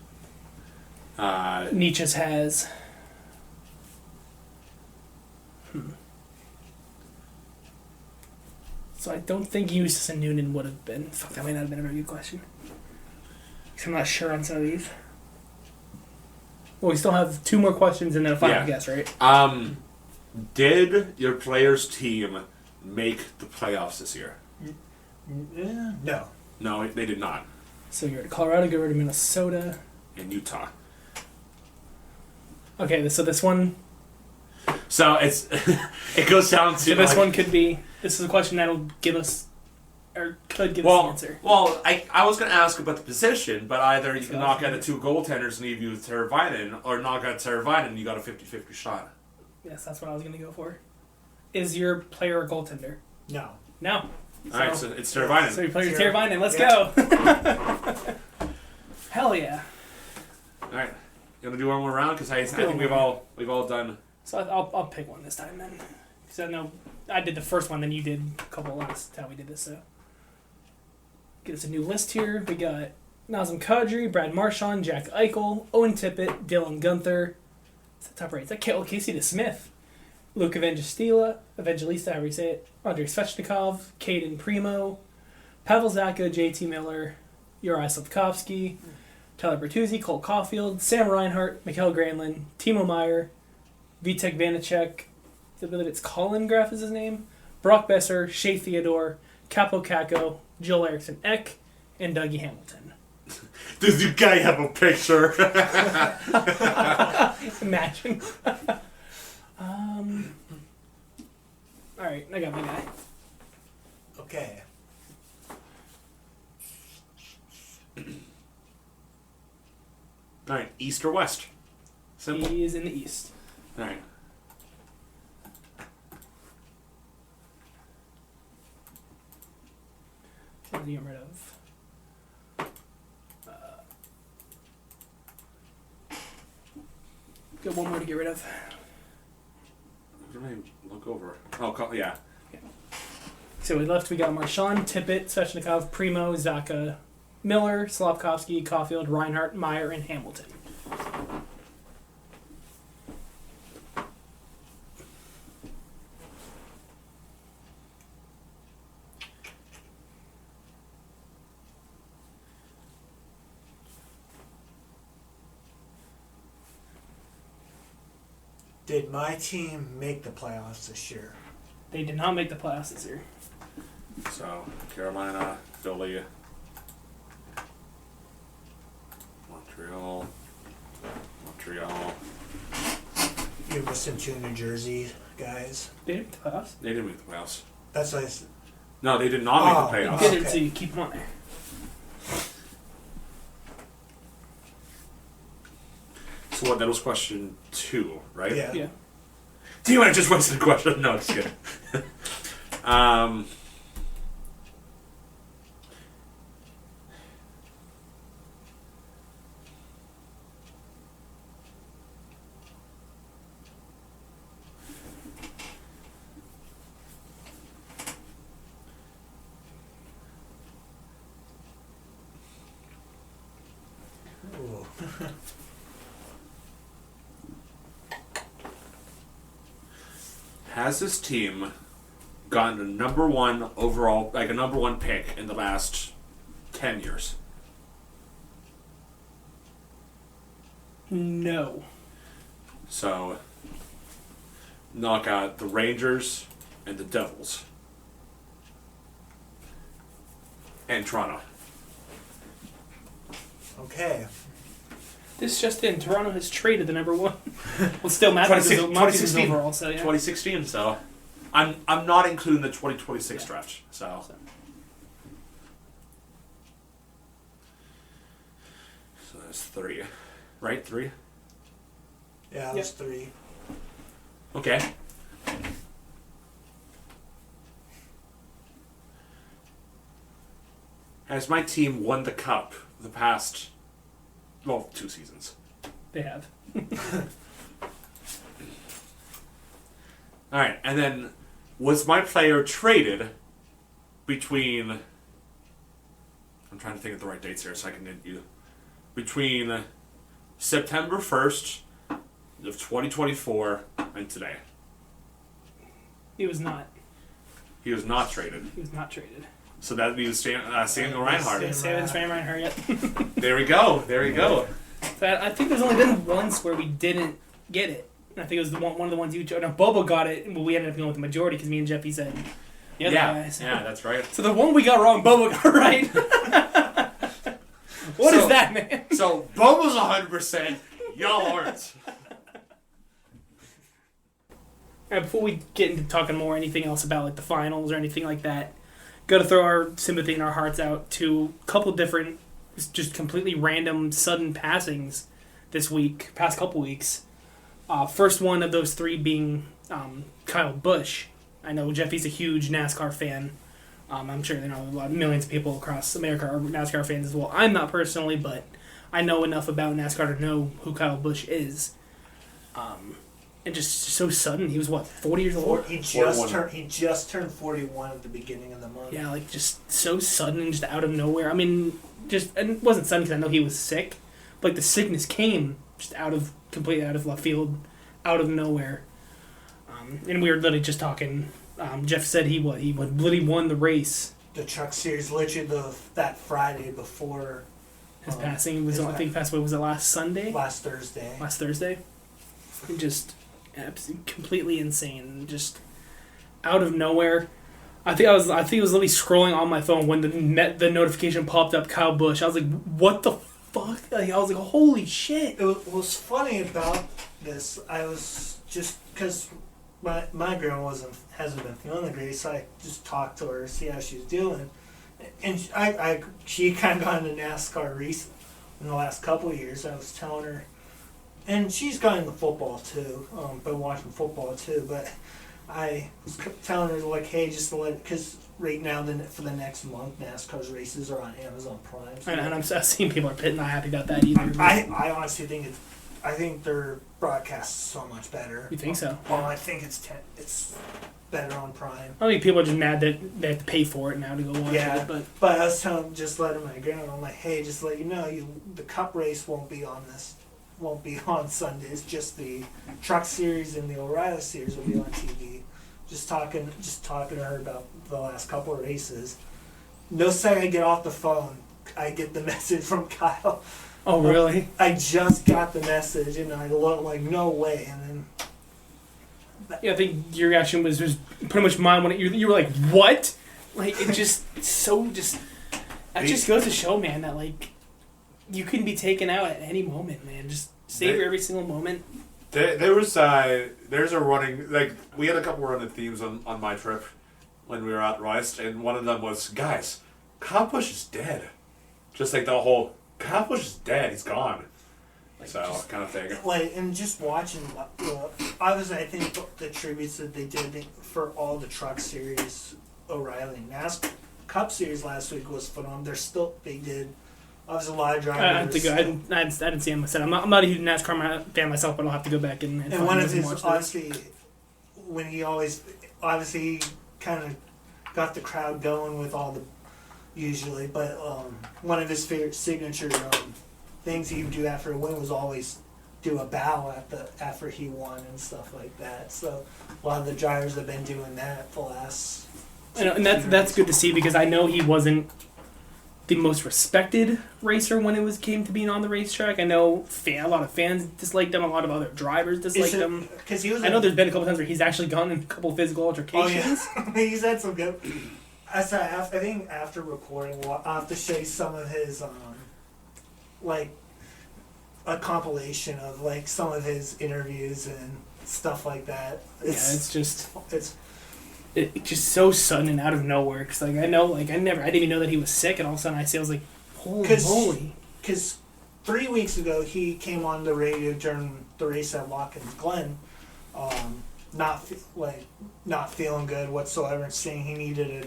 Nietzsche's has. So I don't think Eustace and Noonan would have been. Fuck, that might not have been a very good question. 'Cause I'm not sure on some of these. Well, we still have 2 more questions and then a final Yeah. guess, right? Did your player's team make the playoffs this year? No. No, they did not. So you're at Colorado, go to Minnesota. In Utah. Okay, so this one. So it's it goes down to So this like- one could be. This is a question that'll give us, or could give us Well, the answer. well, I was going to ask about the position, but either you can So knock out I the 2 goaltenders and leave you with Teravainen, or knock out Teravainen and you got a 50-50 shot. Yes, that's what I was going to go for. Is your player a goaltender? No. No. All right, so it's Teravainen. So your player's Ter- Teravainen. Let's yeah. go. Hell yeah. All right, you want to do one more round? Because I think we've all done. So I'll pick one this time then. Because I know I did the first one, then you did a couple last time we did this. So get us a new list here. We got Nazem Kadri, Brad Marchand, Jack Eichel, Owen Tippett, Dylan Gunther. It's the top right. Is that Casey DeSmith? Luke Evangelista, however you say it. Andrei Svechnikov, Caden Primo, Pavel Zacha, JT Miller, Uri Slafkovsky, Tyler Bertuzzi, Cole Caulfield, Sam Reinhart, Mikael Granlund, Timo Meyer, Vitek Vanacek, I believe it's Colin Graff is his name, Brock Besser, Shea Theodore, Capo Caco, Joel Eriksson Ek, and Dougie Hamilton. Does you guy have a picture? Imagine. Alright, I got my guy. Okay. All right, East or West? Simple. He is in the East. All right. So to get rid of. Got one more to get rid of. What did I look over? Oh, yeah. So we left. We got Marchand, Tippett, Svechnikov, Primo, Zaka, Miller, Slavkovsky, Caulfield, Reinhardt, Meyer, and Hamilton. Did my team make the playoffs this year? They did not make the playoffs this year. So, Carolina, Philly, Montreal. You're missing 2 New Jersey guys. They didn't make the playoffs. They didn't make the playoffs. That's what I said. No, they did not make the They playoffs. did it, Okay. so you keep them on there. So what? That was question 2, right? Yeah. Yeah. Damn it! I just wasted a question. No, just kidding. Ooh. Has this team gotten a number 1 overall, like a number 1 pick in the last 10 years? No. So, knock out the Rangers and the Devils. And Toronto. Okay. This just in. Toronto has traded the number 1. Well, still Matthews is 2016 overall, so yeah. 2016, so I'm not including the 2026 Yeah. draft. So that's 3. Right? 3? Yeah, that's 3. Okay. Has my team won the cup the past 2 seasons? They have. All right, and then was my player traded between? I'm trying to think of the right dates here, so I can hit you. Between September 1st of 2024 and today, He was not. he was not traded. He was not traded. So that'd be Samuel Reinhart. Yeah. Sam Reinhardt yet. There we go. There we go. I think there's only been once where we didn't get it. I think it was one of the ones you chose. No, Bobo got it, but we ended up going with the majority because me and Jeffy said the other guys. Yeah, that's right. So the one we got wrong, Bobo got right. What is So- that, man? So Bobo's 100%. Y'all aren't. Before we get into talking more anything else about like the finals or anything like that, got to throw our sympathy and our hearts out to a couple different, just completely random, sudden passings this week, past couple weeks. First one of those 3 being Kyle Busch. I know Jeffy's a huge NASCAR fan. I'm sure millions of people across America are NASCAR fans as well. I'm not personally, but I know enough about NASCAR to know who Kyle Busch is. And just so sudden, he was 40 years old? He 41. just turned 41 at the beginning of the month. Yeah, like just so sudden and just out of nowhere. I mean, and it wasn't sudden because I know he was sick, but like the sickness came just completely out of left field, out of nowhere. And we were literally just talking. Jeff said he literally won the race. The Truck Series literally that Friday before His passing was, I think, passed away, was it last Sunday? last Thursday. Last Thursday. And just completely insane. Just out of nowhere. I think it was literally scrolling on my phone when the notification popped up. Kyle Busch. I was like, "What the fuck?" Like, I was like, "Holy shit!" What was funny about this, I was just because my girl hasn't been feeling great, so I just talked to her, see how she's doing, and she kind of got into NASCAR recently in the last couple of years. I was telling her, and she's got into football too, been watching football too, but I was telling her, like, hey, just to let, because right now, for the next month, NASCAR's races are on Amazon Prime. So And I've seen people are not happy about that either. I honestly think I think their broadcast is so much better. You think so? Well, I think it's better on Prime. I think people are just mad that they have to pay for it now to go watch Yeah. it. But I was just letting my girl, I'm like, hey, just to let you know, the Cup race won't be on Sundays. Just the Truck Series and the O'Reilly Series will be on TV. Just talking to her about the last couple of races. No second I get off the phone, I get the message from Kyle. Oh, really? I just got the message, and I look like, no way, and then. Yeah, I think your reaction was pretty much mine when you were like, "What?" Like, it just that just goes to show, man, that like you can be taken out at any moment, man. Just savor every single moment. There's a running, like, we had a couple running themes on my trip when we were out west, and one of them was, guys, Kyle Busch is dead. Just like the whole, Kyle Busch is dead, he's gone. Like, So, just- kind of thing. Like, and just watching, obviously, I think the tributes that they did for all the Truck Series, O'Reilly and NASCAR Cup Series last week was phenomenal. They did. Obviously, a lot of drivers. I have to go. I didn't see him. I said I'm not a huge NASCAR fan myself, but I'll have to go back and And find one of those and his, watch those. honestly, when he obviously kind of got the crowd going with all the, usually, but one of his favorite signature things he would do after a win was always do a bow after he won and stuff like that. So a lot of the drivers have been doing that the last. And that's good to see because I know he wasn't the most respected racer when it came to being on the racetrack. I know a lot of fans disliked him. A lot of other drivers disliked him. Because he was. I know there's been a couple times where he's actually gone in a couple physical altercations. Oh yeah, he's had some good. I think after recording, I'll have to show you some of his like a compilation of like some of his interviews and stuff like that. It's just It's just so sudden and out of nowhere. Cause like I didn't even know that he was sick, and all of a sudden I was like, holy moly! because 3 weeks ago he came on the radio during the race at Watkins Glen, not feeling good whatsoever, and saying he needed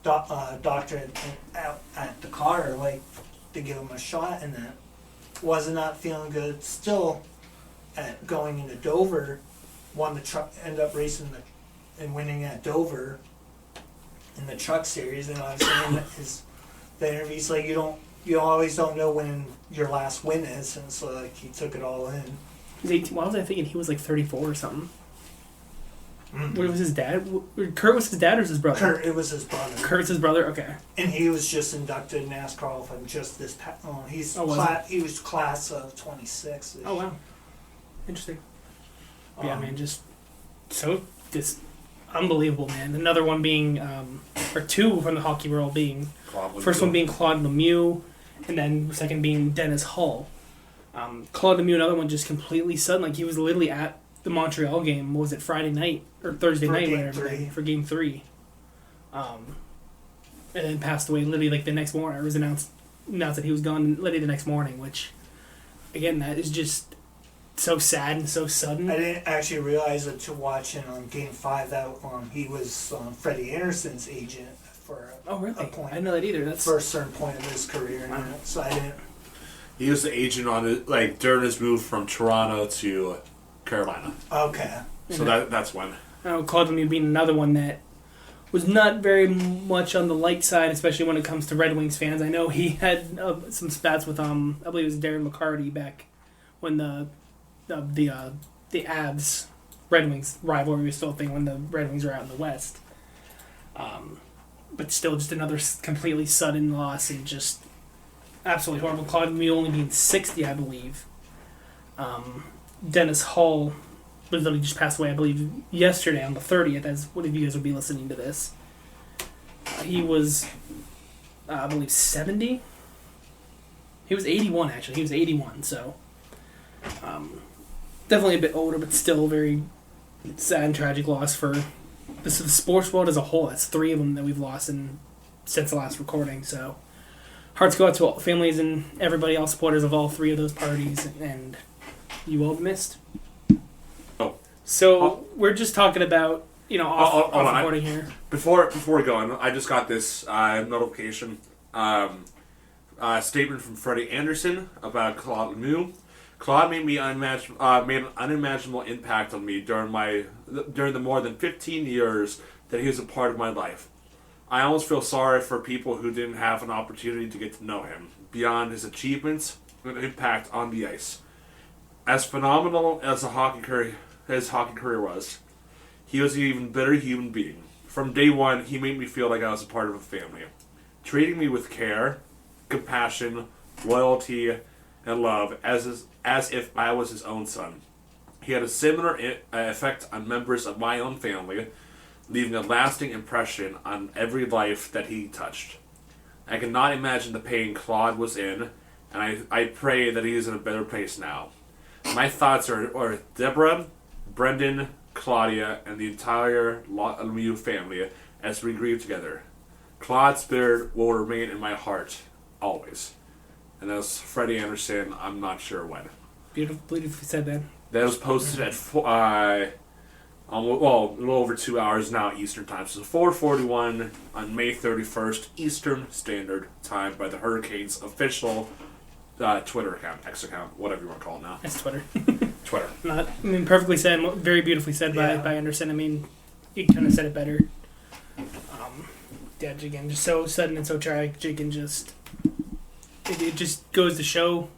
a doctor at the car like to give him a shot, and that was not feeling good. Still, going into Dover, won the truck, ended up racing and winning at Dover in the Truck Series. And I was saying the interviews, like you always don't know when your last win is, and so like he took it all in. He's 18. Why was I thinking he was like 34 or something? Mm. What was his dad? Kurt was his dad or was his brother? Kurt, it was his brother, Kurt's his brother. Okay. and he was just inducted in NASCAR Hall of Fame just this past. He was class of 26. Oh wow. Interesting. Yeah, man, just unbelievable, man. Another one being, or two from the hockey world being, first one being Claude Lemieux, and then second being Dennis Hull. Claude Lemieux, another one just completely sudden, like he was literally at the Montreal game. What was it, Friday night or Thursday For night, game whatever, three. for Game 3. And then passed away literally like the next morning. It was announced that he was gone literally the next morning, which, again, that is just so sad and so sudden. I didn't actually realize it to watching on Game 5 that he was Freddie Anderson's agent for Oh, really? a point. I didn't know that either. That's For a certain point of his career, Wow. so I didn't. He was the agent on it, like during his move from Toronto to Carolina. Okay. So that's when. I know Claude Lemieux being another one that was not very much on the light side, especially when it comes to Red Wings fans. I know he had some spats with I believe it was Darren McCarty back when the Avs Red Wings rivalry was still a thing when the Red Wings were out in the West. But still, just another completely sudden loss and just absolutely horrible. Claude Lemieux only being 60, I believe. Dennis Hull literally just passed away, I believe, yesterday on the 30th, as one of you guys would be listening to this. He was, I believe, 70. He was 81, actually. He was 81, so definitely a bit older, but still very sad and tragic loss for the sports world as a whole. That's 3 of them that we've lost since the last recording, so hearts go out to all families and everybody, all supporters of all 3 of those parties, and you all missed. Oh. So we're just talking about, off recording here. Before we go on, I just got this notification. Statement from Freddie Anderson about Claude Lemieux. Claude made an unimaginable impact on me during the more than 15 years that he was a part of my life. I almost feel sorry for people who didn't have an opportunity to get to know him, beyond his achievements and impact on the ice. As phenomenal as his hockey career was, he was an even better human being. From day one, he made me feel like I was a part of a family, treating me with care, compassion, loyalty, and love as if I was his own son. He had a similar effect on members of my own family, leaving a lasting impression on every life that he touched. I cannot imagine the pain Claude was in, and I pray that he is in a better place now. My thoughts are with Deborah, Brendan, Claudia, and the entire Lemieux family as we grieve together. Claude's spirit will remain in my heart, always. And that's Freddie Anderson, I'm not sure when. Beautifully said, man. That was posted at a little over 2 hours now Eastern Time. So 4:41 on May 31st Eastern Standard Time by the Hurricanes official Twitter account, X account, whatever you want to call it now. That's Twitter. Twitter. Perfectly said, very beautifully said by Anderson. I mean, he couldn't have said it better. Again, just so sudden and so tragic, and just it just goes to show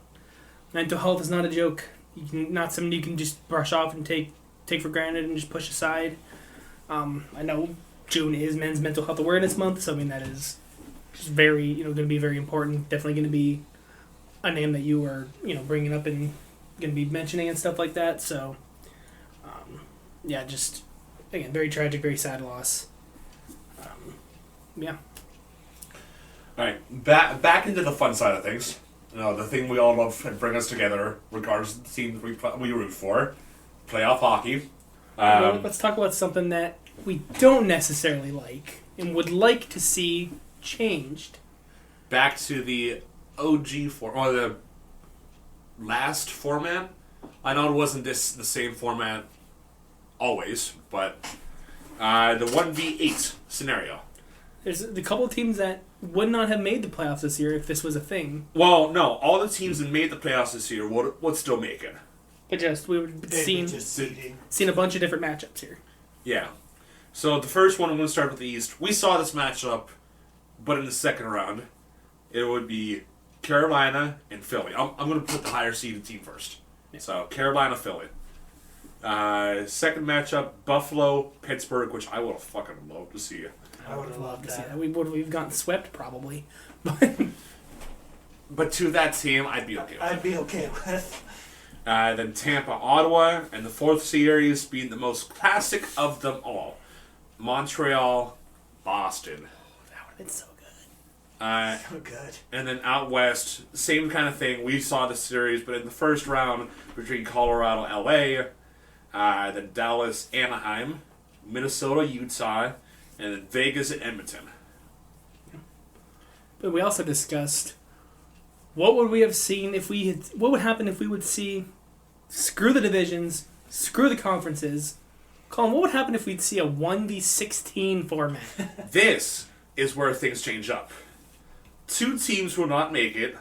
mental health is not a joke. Not something you can just brush off and take for granted and just push aside. I know June is Men's Mental Health Awareness Month, so I mean that is just very going to be very important. Definitely going to be a name that you are bringing up and going to be mentioning and stuff like that. So just again, very tragic, very sad loss. Yeah. All right, back into the fun side of things. The thing we all love and bring us together, regardless of the team we root for, playoff hockey. Well, let's talk about something that we don't necessarily like and would like to see changed. Back to the OG or the last format. I know it wasn't the same format always, but the 1v8 scenario. There's a couple of teams that would not have made the playoffs this year if this was a thing. Well, no, all the teams that made the playoffs this year would still make it. But we would seen a bunch of different matchups here. Yeah. So the first one, I'm going to start with the East. We saw this matchup, but in the second round, it would be Carolina and Philly. I'm going to put the higher seeded team first. Yeah. So Carolina, Philly. Second matchup, Buffalo, Pittsburgh, which I would have fucking loved to see. I would have loved to see that. that. We've gotten swept probably, but to that team, I'd be okay with. I'd be okay with. Then Tampa, Ottawa, and the fourth series being the most classic of them all, Montreal, Boston. That would have been so good. So good. And then out west, same kind of thing. We saw the series, but in the first round between Colorado, LA, then Dallas, Anaheim, Minnesota, Utah, and then Vegas and Edmonton. But we also discussed what would we have seen if we had. What would happen if we would see? Screw the divisions, screw the conferences. Colin, what would happen if we'd see a 1v16 format? This is where things change up. 2 teams will not make it.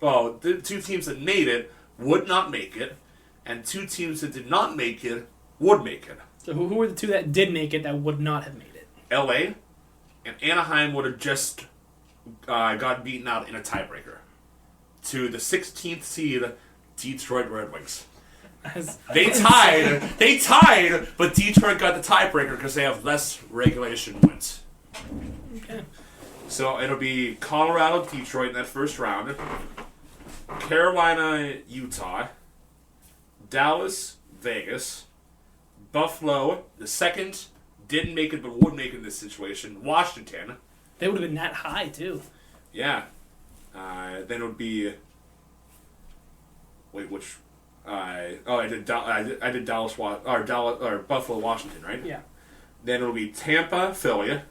Well, the 2 teams that made it would not make it, and 2 teams that did not make it would make it. So who were the 2 that did make it that would not have made it? LA and Anaheim would have just got beaten out in a tiebreaker to the 16th seed Detroit Red Wings. They tied, but Detroit got the tiebreaker because they have less regulation wins. Okay. So it'll be Colorado, Detroit in that first round, Carolina, Utah, Dallas, Vegas, Buffalo, the second, didn't make it but would make it in this situation. Washington, They would have been that high too. yeah. Then it would be. Wait, which? I did. I did Dallas, or Buffalo, Washington, right? Yeah. Then it'll be Tampa, Philly,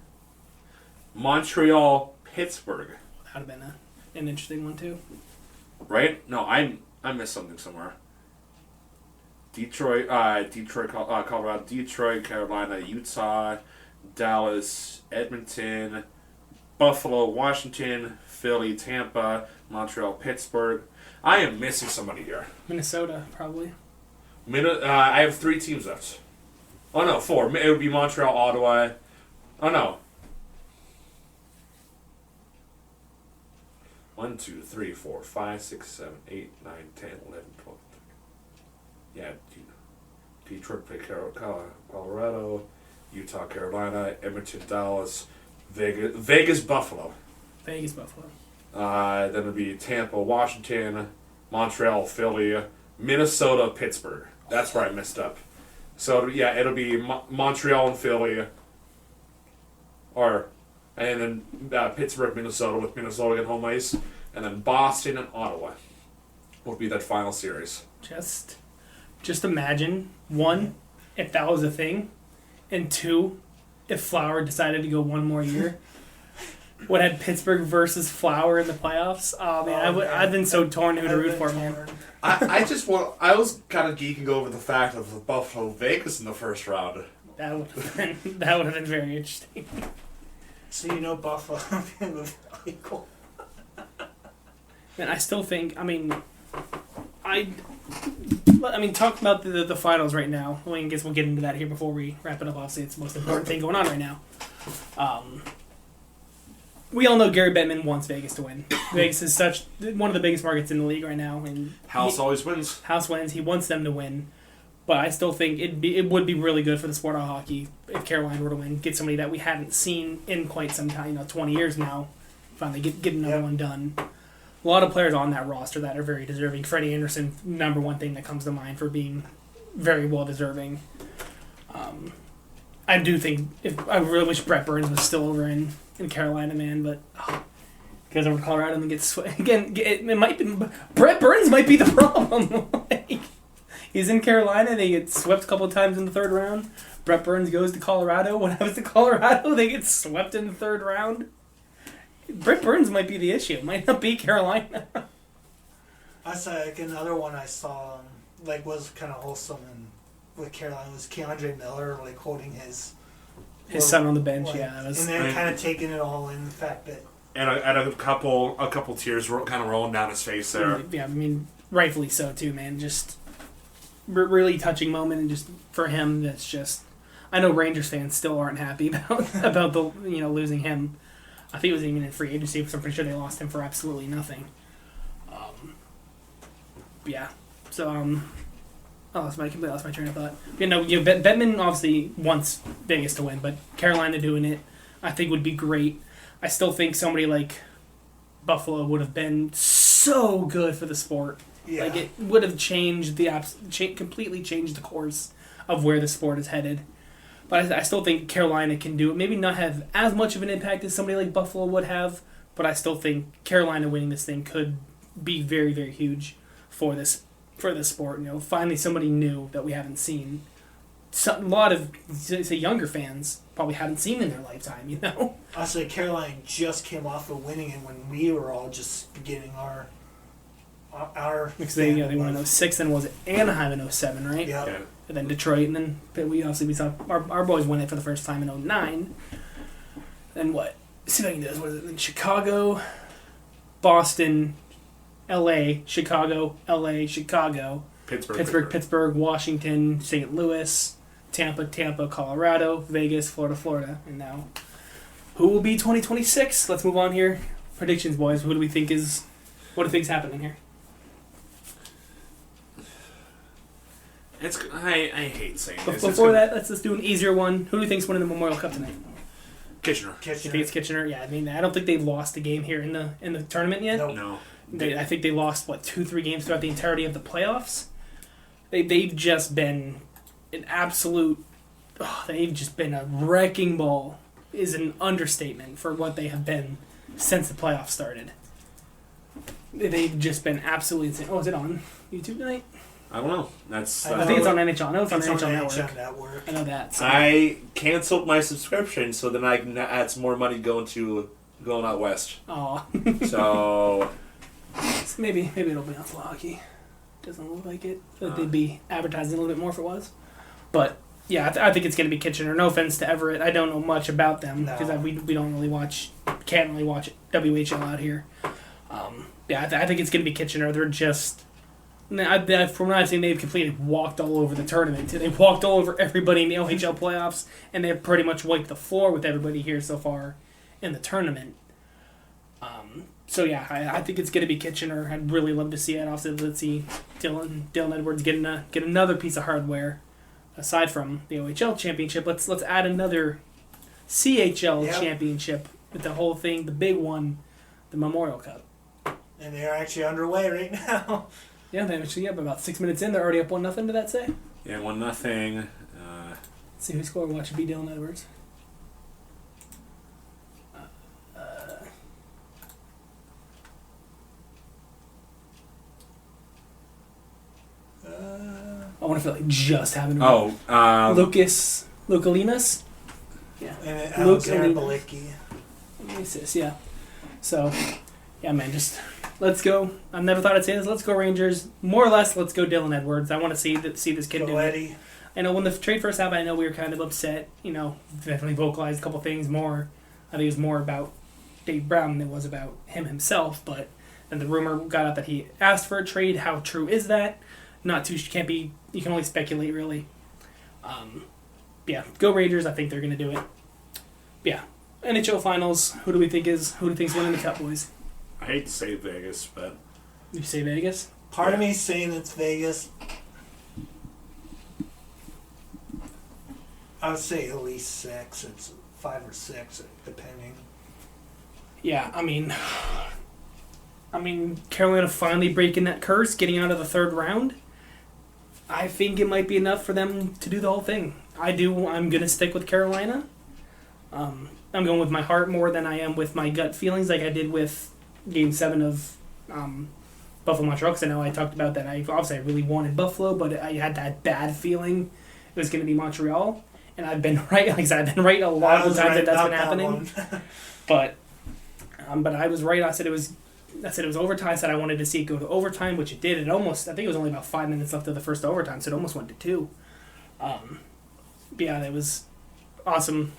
Montreal, Pittsburgh. That would have been an interesting one too. Right? No, I missed something somewhere. Detroit, Colorado, Detroit, Carolina, Utah, Dallas, Edmonton, Buffalo, Washington, Philly, Tampa, Montreal, Pittsburgh. I am missing somebody here. Minnesota, probably. I have 3 teams left. Oh no, 4. It would be Montreal, Ottawa. Oh no. 1, 2, 3, 4, 5, 6, 7, 8, 9, 10, 11, 12. Yeah, Detroit, Colorado, Utah, Carolina, Edmonton, Dallas, Vegas, Buffalo. Vegas, Buffalo. Then it'd be Tampa, Washington, Montreal, Philly, Minnesota, Pittsburgh. That's where I messed up. So yeah, it'll be Montreal and Philly, and then Pittsburgh, Minnesota, with Minnesota getting home ice, and then Boston and Ottawa would be that final series. Just imagine, 1, if that was a thing, and 2, if Flower decided to go one more year. What had Pittsburgh versus Flower in the playoffs? Oh man, I've been so torn who to root for, man. I was kind of geeking over the fact of the Buffalo Vegas in the first round. That would have been very interesting. So Buffalo being equal. And I still think, talk about the finals right now. I guess we'll get into that here before we wrap it up. Obviously, it's the most important thing going on right now. We all know Gary Bettman wants Vegas to win. Vegas is such one of the biggest markets in the league right now, and House always wins. House wins. He wants them to win, but I still think it would be really good for the sport of hockey if Carolina were to win. Get somebody that we hadn't seen in quite some time, 20 years now. Finally, get another one done. A lot of players on that roster that are very deserving. Freddie Anderson, number one thing that comes to mind for being very well deserving. I do think I really wish Brett Burns was still over in Carolina, man, but goes over to Colorado and gets again. It might be Brett Burns might be the problem. He's in Carolina, they get swept a couple of times in the third round. Brett Burns goes to Colorado. What happens to Colorado? They get swept in the third round. Brett Burns might be the issue. It might not be Carolina. I saw another one I saw was kind of wholesome and with Carolina was Keandre Miller holding his son on the bench. and and then kind of taking it all in, the fact that And a couple tears kind of rolling down his face there. Yeah, rightfully so too, man. Just really touching moment, and just for him, that's just. I know Rangers fans still aren't happy about the losing him. I think it was even in free agency, because I'm pretty sure they lost him for absolutely nothing. Yeah. So I completely lost my train of thought. Bettman obviously wants Vegas to win, but Carolina doing it, I think would be great. I still think somebody like Buffalo would have been so good for the sport. yeah. It would have changed completely changed the course of where the sport is headed. But I still think Carolina can do it. Maybe not have as much of an impact as somebody like Buffalo would have, but I still think Carolina winning this thing could be very, very huge for this sport. Finally somebody new that we haven't seen. A lot of say younger fans probably haven't seen in their lifetime. I say Carolina just came off of winning, and when we were all just beginning our Because they won in 06, then was it Anaheim in 07, right? Yeah. Yeah. And then Detroit, and then we saw our boys win it for the first time in 09. Then what? See if I can do this. What is it? Then Chicago, Boston, L.A., Chicago, L.A., Chicago, Pittsburgh, Washington, St. Louis, Tampa, Colorado, Vegas, Florida, and now who will be 2026? Let's move on here. Predictions, boys. What do we think is happening here? I hate saying this. Before that, let's just do an easier one. Who do you think's winning the Memorial Cup tonight? Kitchener. You think it's Kitchener? Yeah, I don't think they lost a game here in the tournament yet. Nope. No. I think they lost 2-3 games throughout the entirety of the playoffs. They've just been an absolute. Oh, they've just been a wrecking ball. Is an understatement for what they have been since the playoffs started. They've just been absolutely insane. Oh, is it on YouTube tonight? I don't know. That's. I I think it's on NHL. I know it's on NHL Network. Network. I know that. So. I canceled my subscription so then I can add some more money going out west. Oh, So maybe it'll be on for hockey. Doesn't look like it. I feel like they'd be advertising a little bit more if it was. But yeah, I think it's going to be Kitchener. No offense to Everett, I don't know much about them because No. we don't really can't really watch WHL out here. Yeah, I think it's going to be Kitchener. They're just. From what I've seen, they've completely walked all over the tournament. They walked all over everybody in the OHL playoffs, and they've pretty much wiped the floor with everybody here so far in the tournament. So yeah, I think it's going to be Kitchener. I'd really love to see it. Also, let's see Dylan Edwards get another piece of hardware aside from the OHL championship. Let's add another CHL championship with the whole thing, the big one, the Memorial Cup. And they're actually underway right now. Yeah, they actually about 6 minutes in, they're already up 1-0. Did that say? yeah, 1-0. Let's see who scored. Watch it be Dylan Edwards. I want to feel like just having Lucas Lucalinas. Yeah. And Luke Alexander and- Balicki. Aces, yeah. So, yeah, man, just let's go. I never thought I'd say this. Let's go Rangers. More or less, let's go Dylan Edwards. I want to see this kid do it. Coletti. I know when the trade first happened, I know we were kind of upset. Definitely vocalized a couple things more. I think it was more about Dave Brown than it was about him himself. But then the rumor got out that he asked for a trade. How true is that? Not too. Can't be. You can only speculate, really. Yeah, go Rangers. I think they're going to do it. Yeah, NHL Finals. Who do we think's winning the Cup, boys? I hate to say Vegas, but You say Vegas. Part of me is saying it's Vegas. I would say at least 6. It's 5 or 6, depending. Yeah, I mean, Carolina finally breaking that curse, getting out of the third round. I think it might be enough for them to do the whole thing. I'm going to stick with Carolina. I'm going with my heart more than I am with my gut feelings, like I did with Game 7 of Buffalo Montreal. Because I know I talked about that. I really wanted Buffalo, but I had that bad feeling it was going to be Montreal. And I've been right. Like I said, I've been right a lot of the times that's been happening. But I was right. I said it was overtime. I said I wanted to see it go to overtime, which it did. I think it was only about 5 minutes left of the first overtime, so it almost went to 2. But yeah, that was awesome.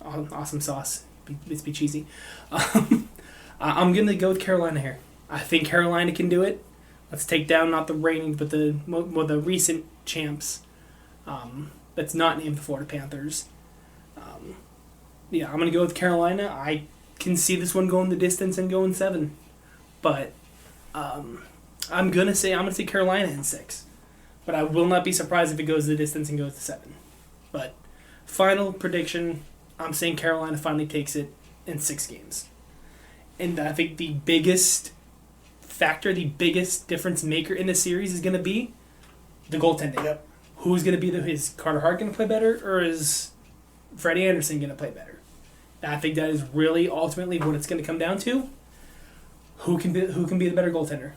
Awesome sauce. Let's be cheesy. I'm gonna go with Carolina here. I think Carolina can do it. Let's take down not the reigning, but the recent champs. That's not named the Florida Panthers. Yeah, I'm gonna go with Carolina. I can see this one going the distance and going 7, but I'm gonna say Carolina in 6. But I will not be surprised if it goes the distance and goes to 7. But final prediction, I'm saying Carolina finally takes it in 6 games. And I think the biggest factor, the biggest difference maker in the series is going to be the goaltending. Yep. Who's going to be is Carter Hart going to play better, or is Freddie Anderson going to play better? And I think that is really ultimately what it's going to come down to. Who can be the better goaltender?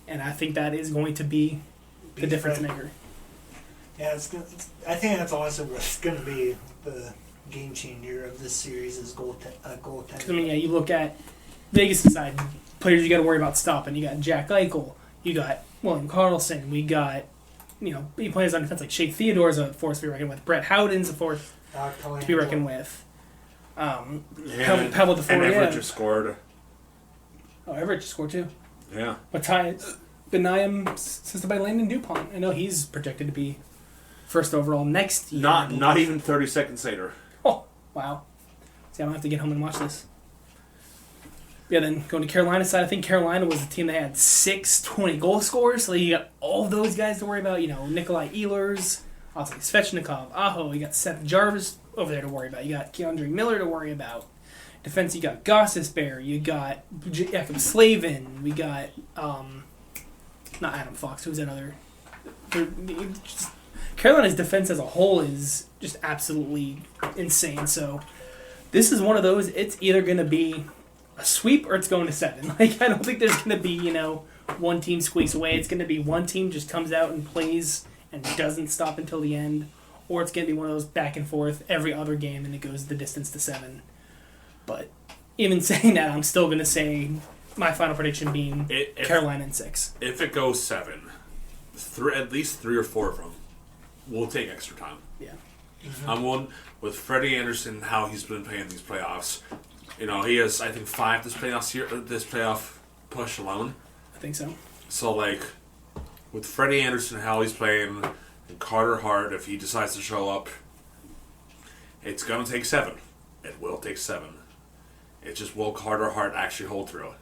And I think that is going to be the difference maker. Yeah, I think that's also what's going to be the game changer of this series is goaltending. Because, you look at Vegas side, players you got to worry about stopping. You got Jack Eichel. You got William Karlsson. We got, he plays on defense like Shea Theodore's a force to be reckoned with. Brett Howden's a force to be reckoned with. Pavel DeFore, and Everett just scored. Oh, Everett just scored too. Yeah. Benaim assisted by Landon DuPont. I know he's projected to be first overall next year. Not even 30 seconds later. Oh, wow. See, I'm going to have to get home and watch this. Yeah, then going to Carolina's side, I think Carolina was the team that had 6 20-goal scorers, so you got all of those guys to worry about. Nikolai Ehlers, obviously Svechnikov, Aho. You got Seth Jarvis over there to worry about. You got Keandre Miller to worry about. Defense, you got Gostisbehere. You got Jacob Slavin. We got, not Adam Fox. Who's that other? Carolina's defense as a whole is just absolutely insane. So this is one of those. It's either going to be a sweep or it's going to 7. Like, I don't think there's going to be, one team squeaks away. It's going to be one team just comes out and plays and doesn't stop until the end, or it's going to be one of those back and forth every other game and it goes the distance to 7. But even saying that, I'm still going to say my final prediction being Carolina in 6. If it goes 7, at least 3 or 4 of them will take extra time. Yeah. I'm one with Freddie Anderson, how he's been playing these playoffs. He has, I think, 5 this playoff push alone. I think so. So, with Freddie Anderson, how he's playing, and Carter Hart, if he decides to show up, it's going to take 7. It will take 7. It just will Carter Hart actually hold through.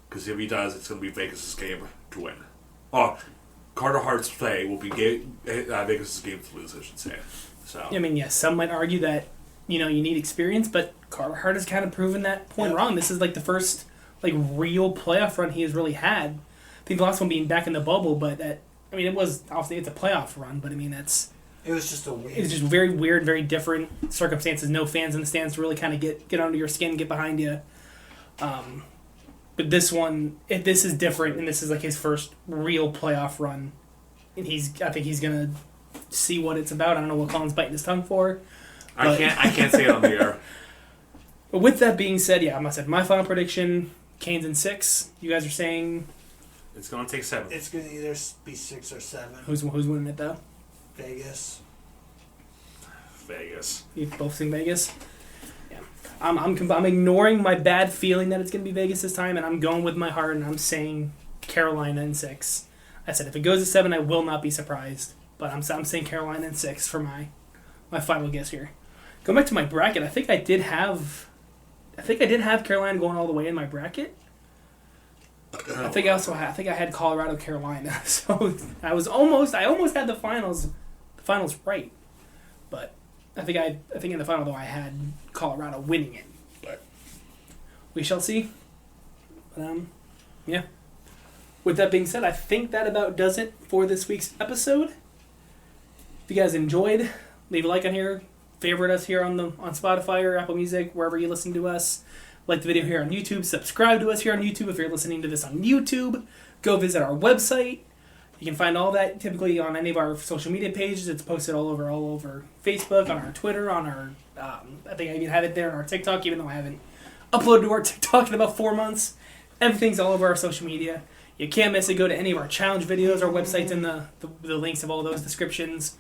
Because if he does, it's going to be Vegas' game to win. Oh, Carter Hart's play will be Vegas' game to lose, I should say. So. I mean, yes, some might argue that, you need experience, but Carter Hart has kind of proven that point wrong. This is the first real playoff run he has really had. I think the last one being back in the bubble, but it was obviously it's a playoff run, but it was just it's just very weird, very different circumstances. No fans in the stands to really kind of get under your skin, get behind you. But this one, this is different, and this is his first real playoff run, and I think he's gonna see what it's about. I don't know what Colin's biting his tongue for. I can't say it on the air. But with that being said, yeah, I said my final prediction: Canes in 6. You guys are saying it's going to take 7. It's going to either be 6 or 7. who's winning it though? Vegas. You both think Vegas? Yeah. I'm ignoring my bad feeling that it's going to be Vegas this time, and I'm going with my heart, and I'm saying Carolina in 6. I said if it goes to 7, I will not be surprised. But I'm saying Carolina in 6 for my final guess here. Going back to my bracket, I think I did have Carolina going all the way in my bracket. I think I had Colorado, Carolina. So I almost had the finals right. But I think in the final though I had Colorado winning it. But we shall see. Yeah. With that being said, I think that about does it for this week's episode. If you guys enjoyed, leave a like on here, favorite us here on Spotify or Apple Music, wherever you listen to us. Like the video here on YouTube, subscribe to us here on YouTube if you're listening to this on YouTube. Go visit our website. You can find all that typically on any of our social media pages. It's posted all over Facebook, on our Twitter, on our I think I even have it there on our TikTok, even though I haven't uploaded to our TikTok in about 4 months. Everything's all over our social media. You can't miss it. Go to any of our challenge videos. Our website's in the links of all those descriptions.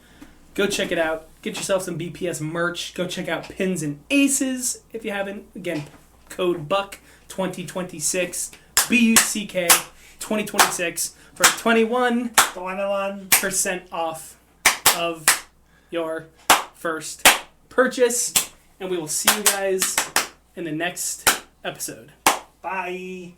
Go check it out. Get yourself some BPS merch. Go check out Pins and Aces if you haven't. Again, code BUCK 2026 BUCK 2026 for 21% off of your first purchase. And we will see you guys in the next episode. Bye.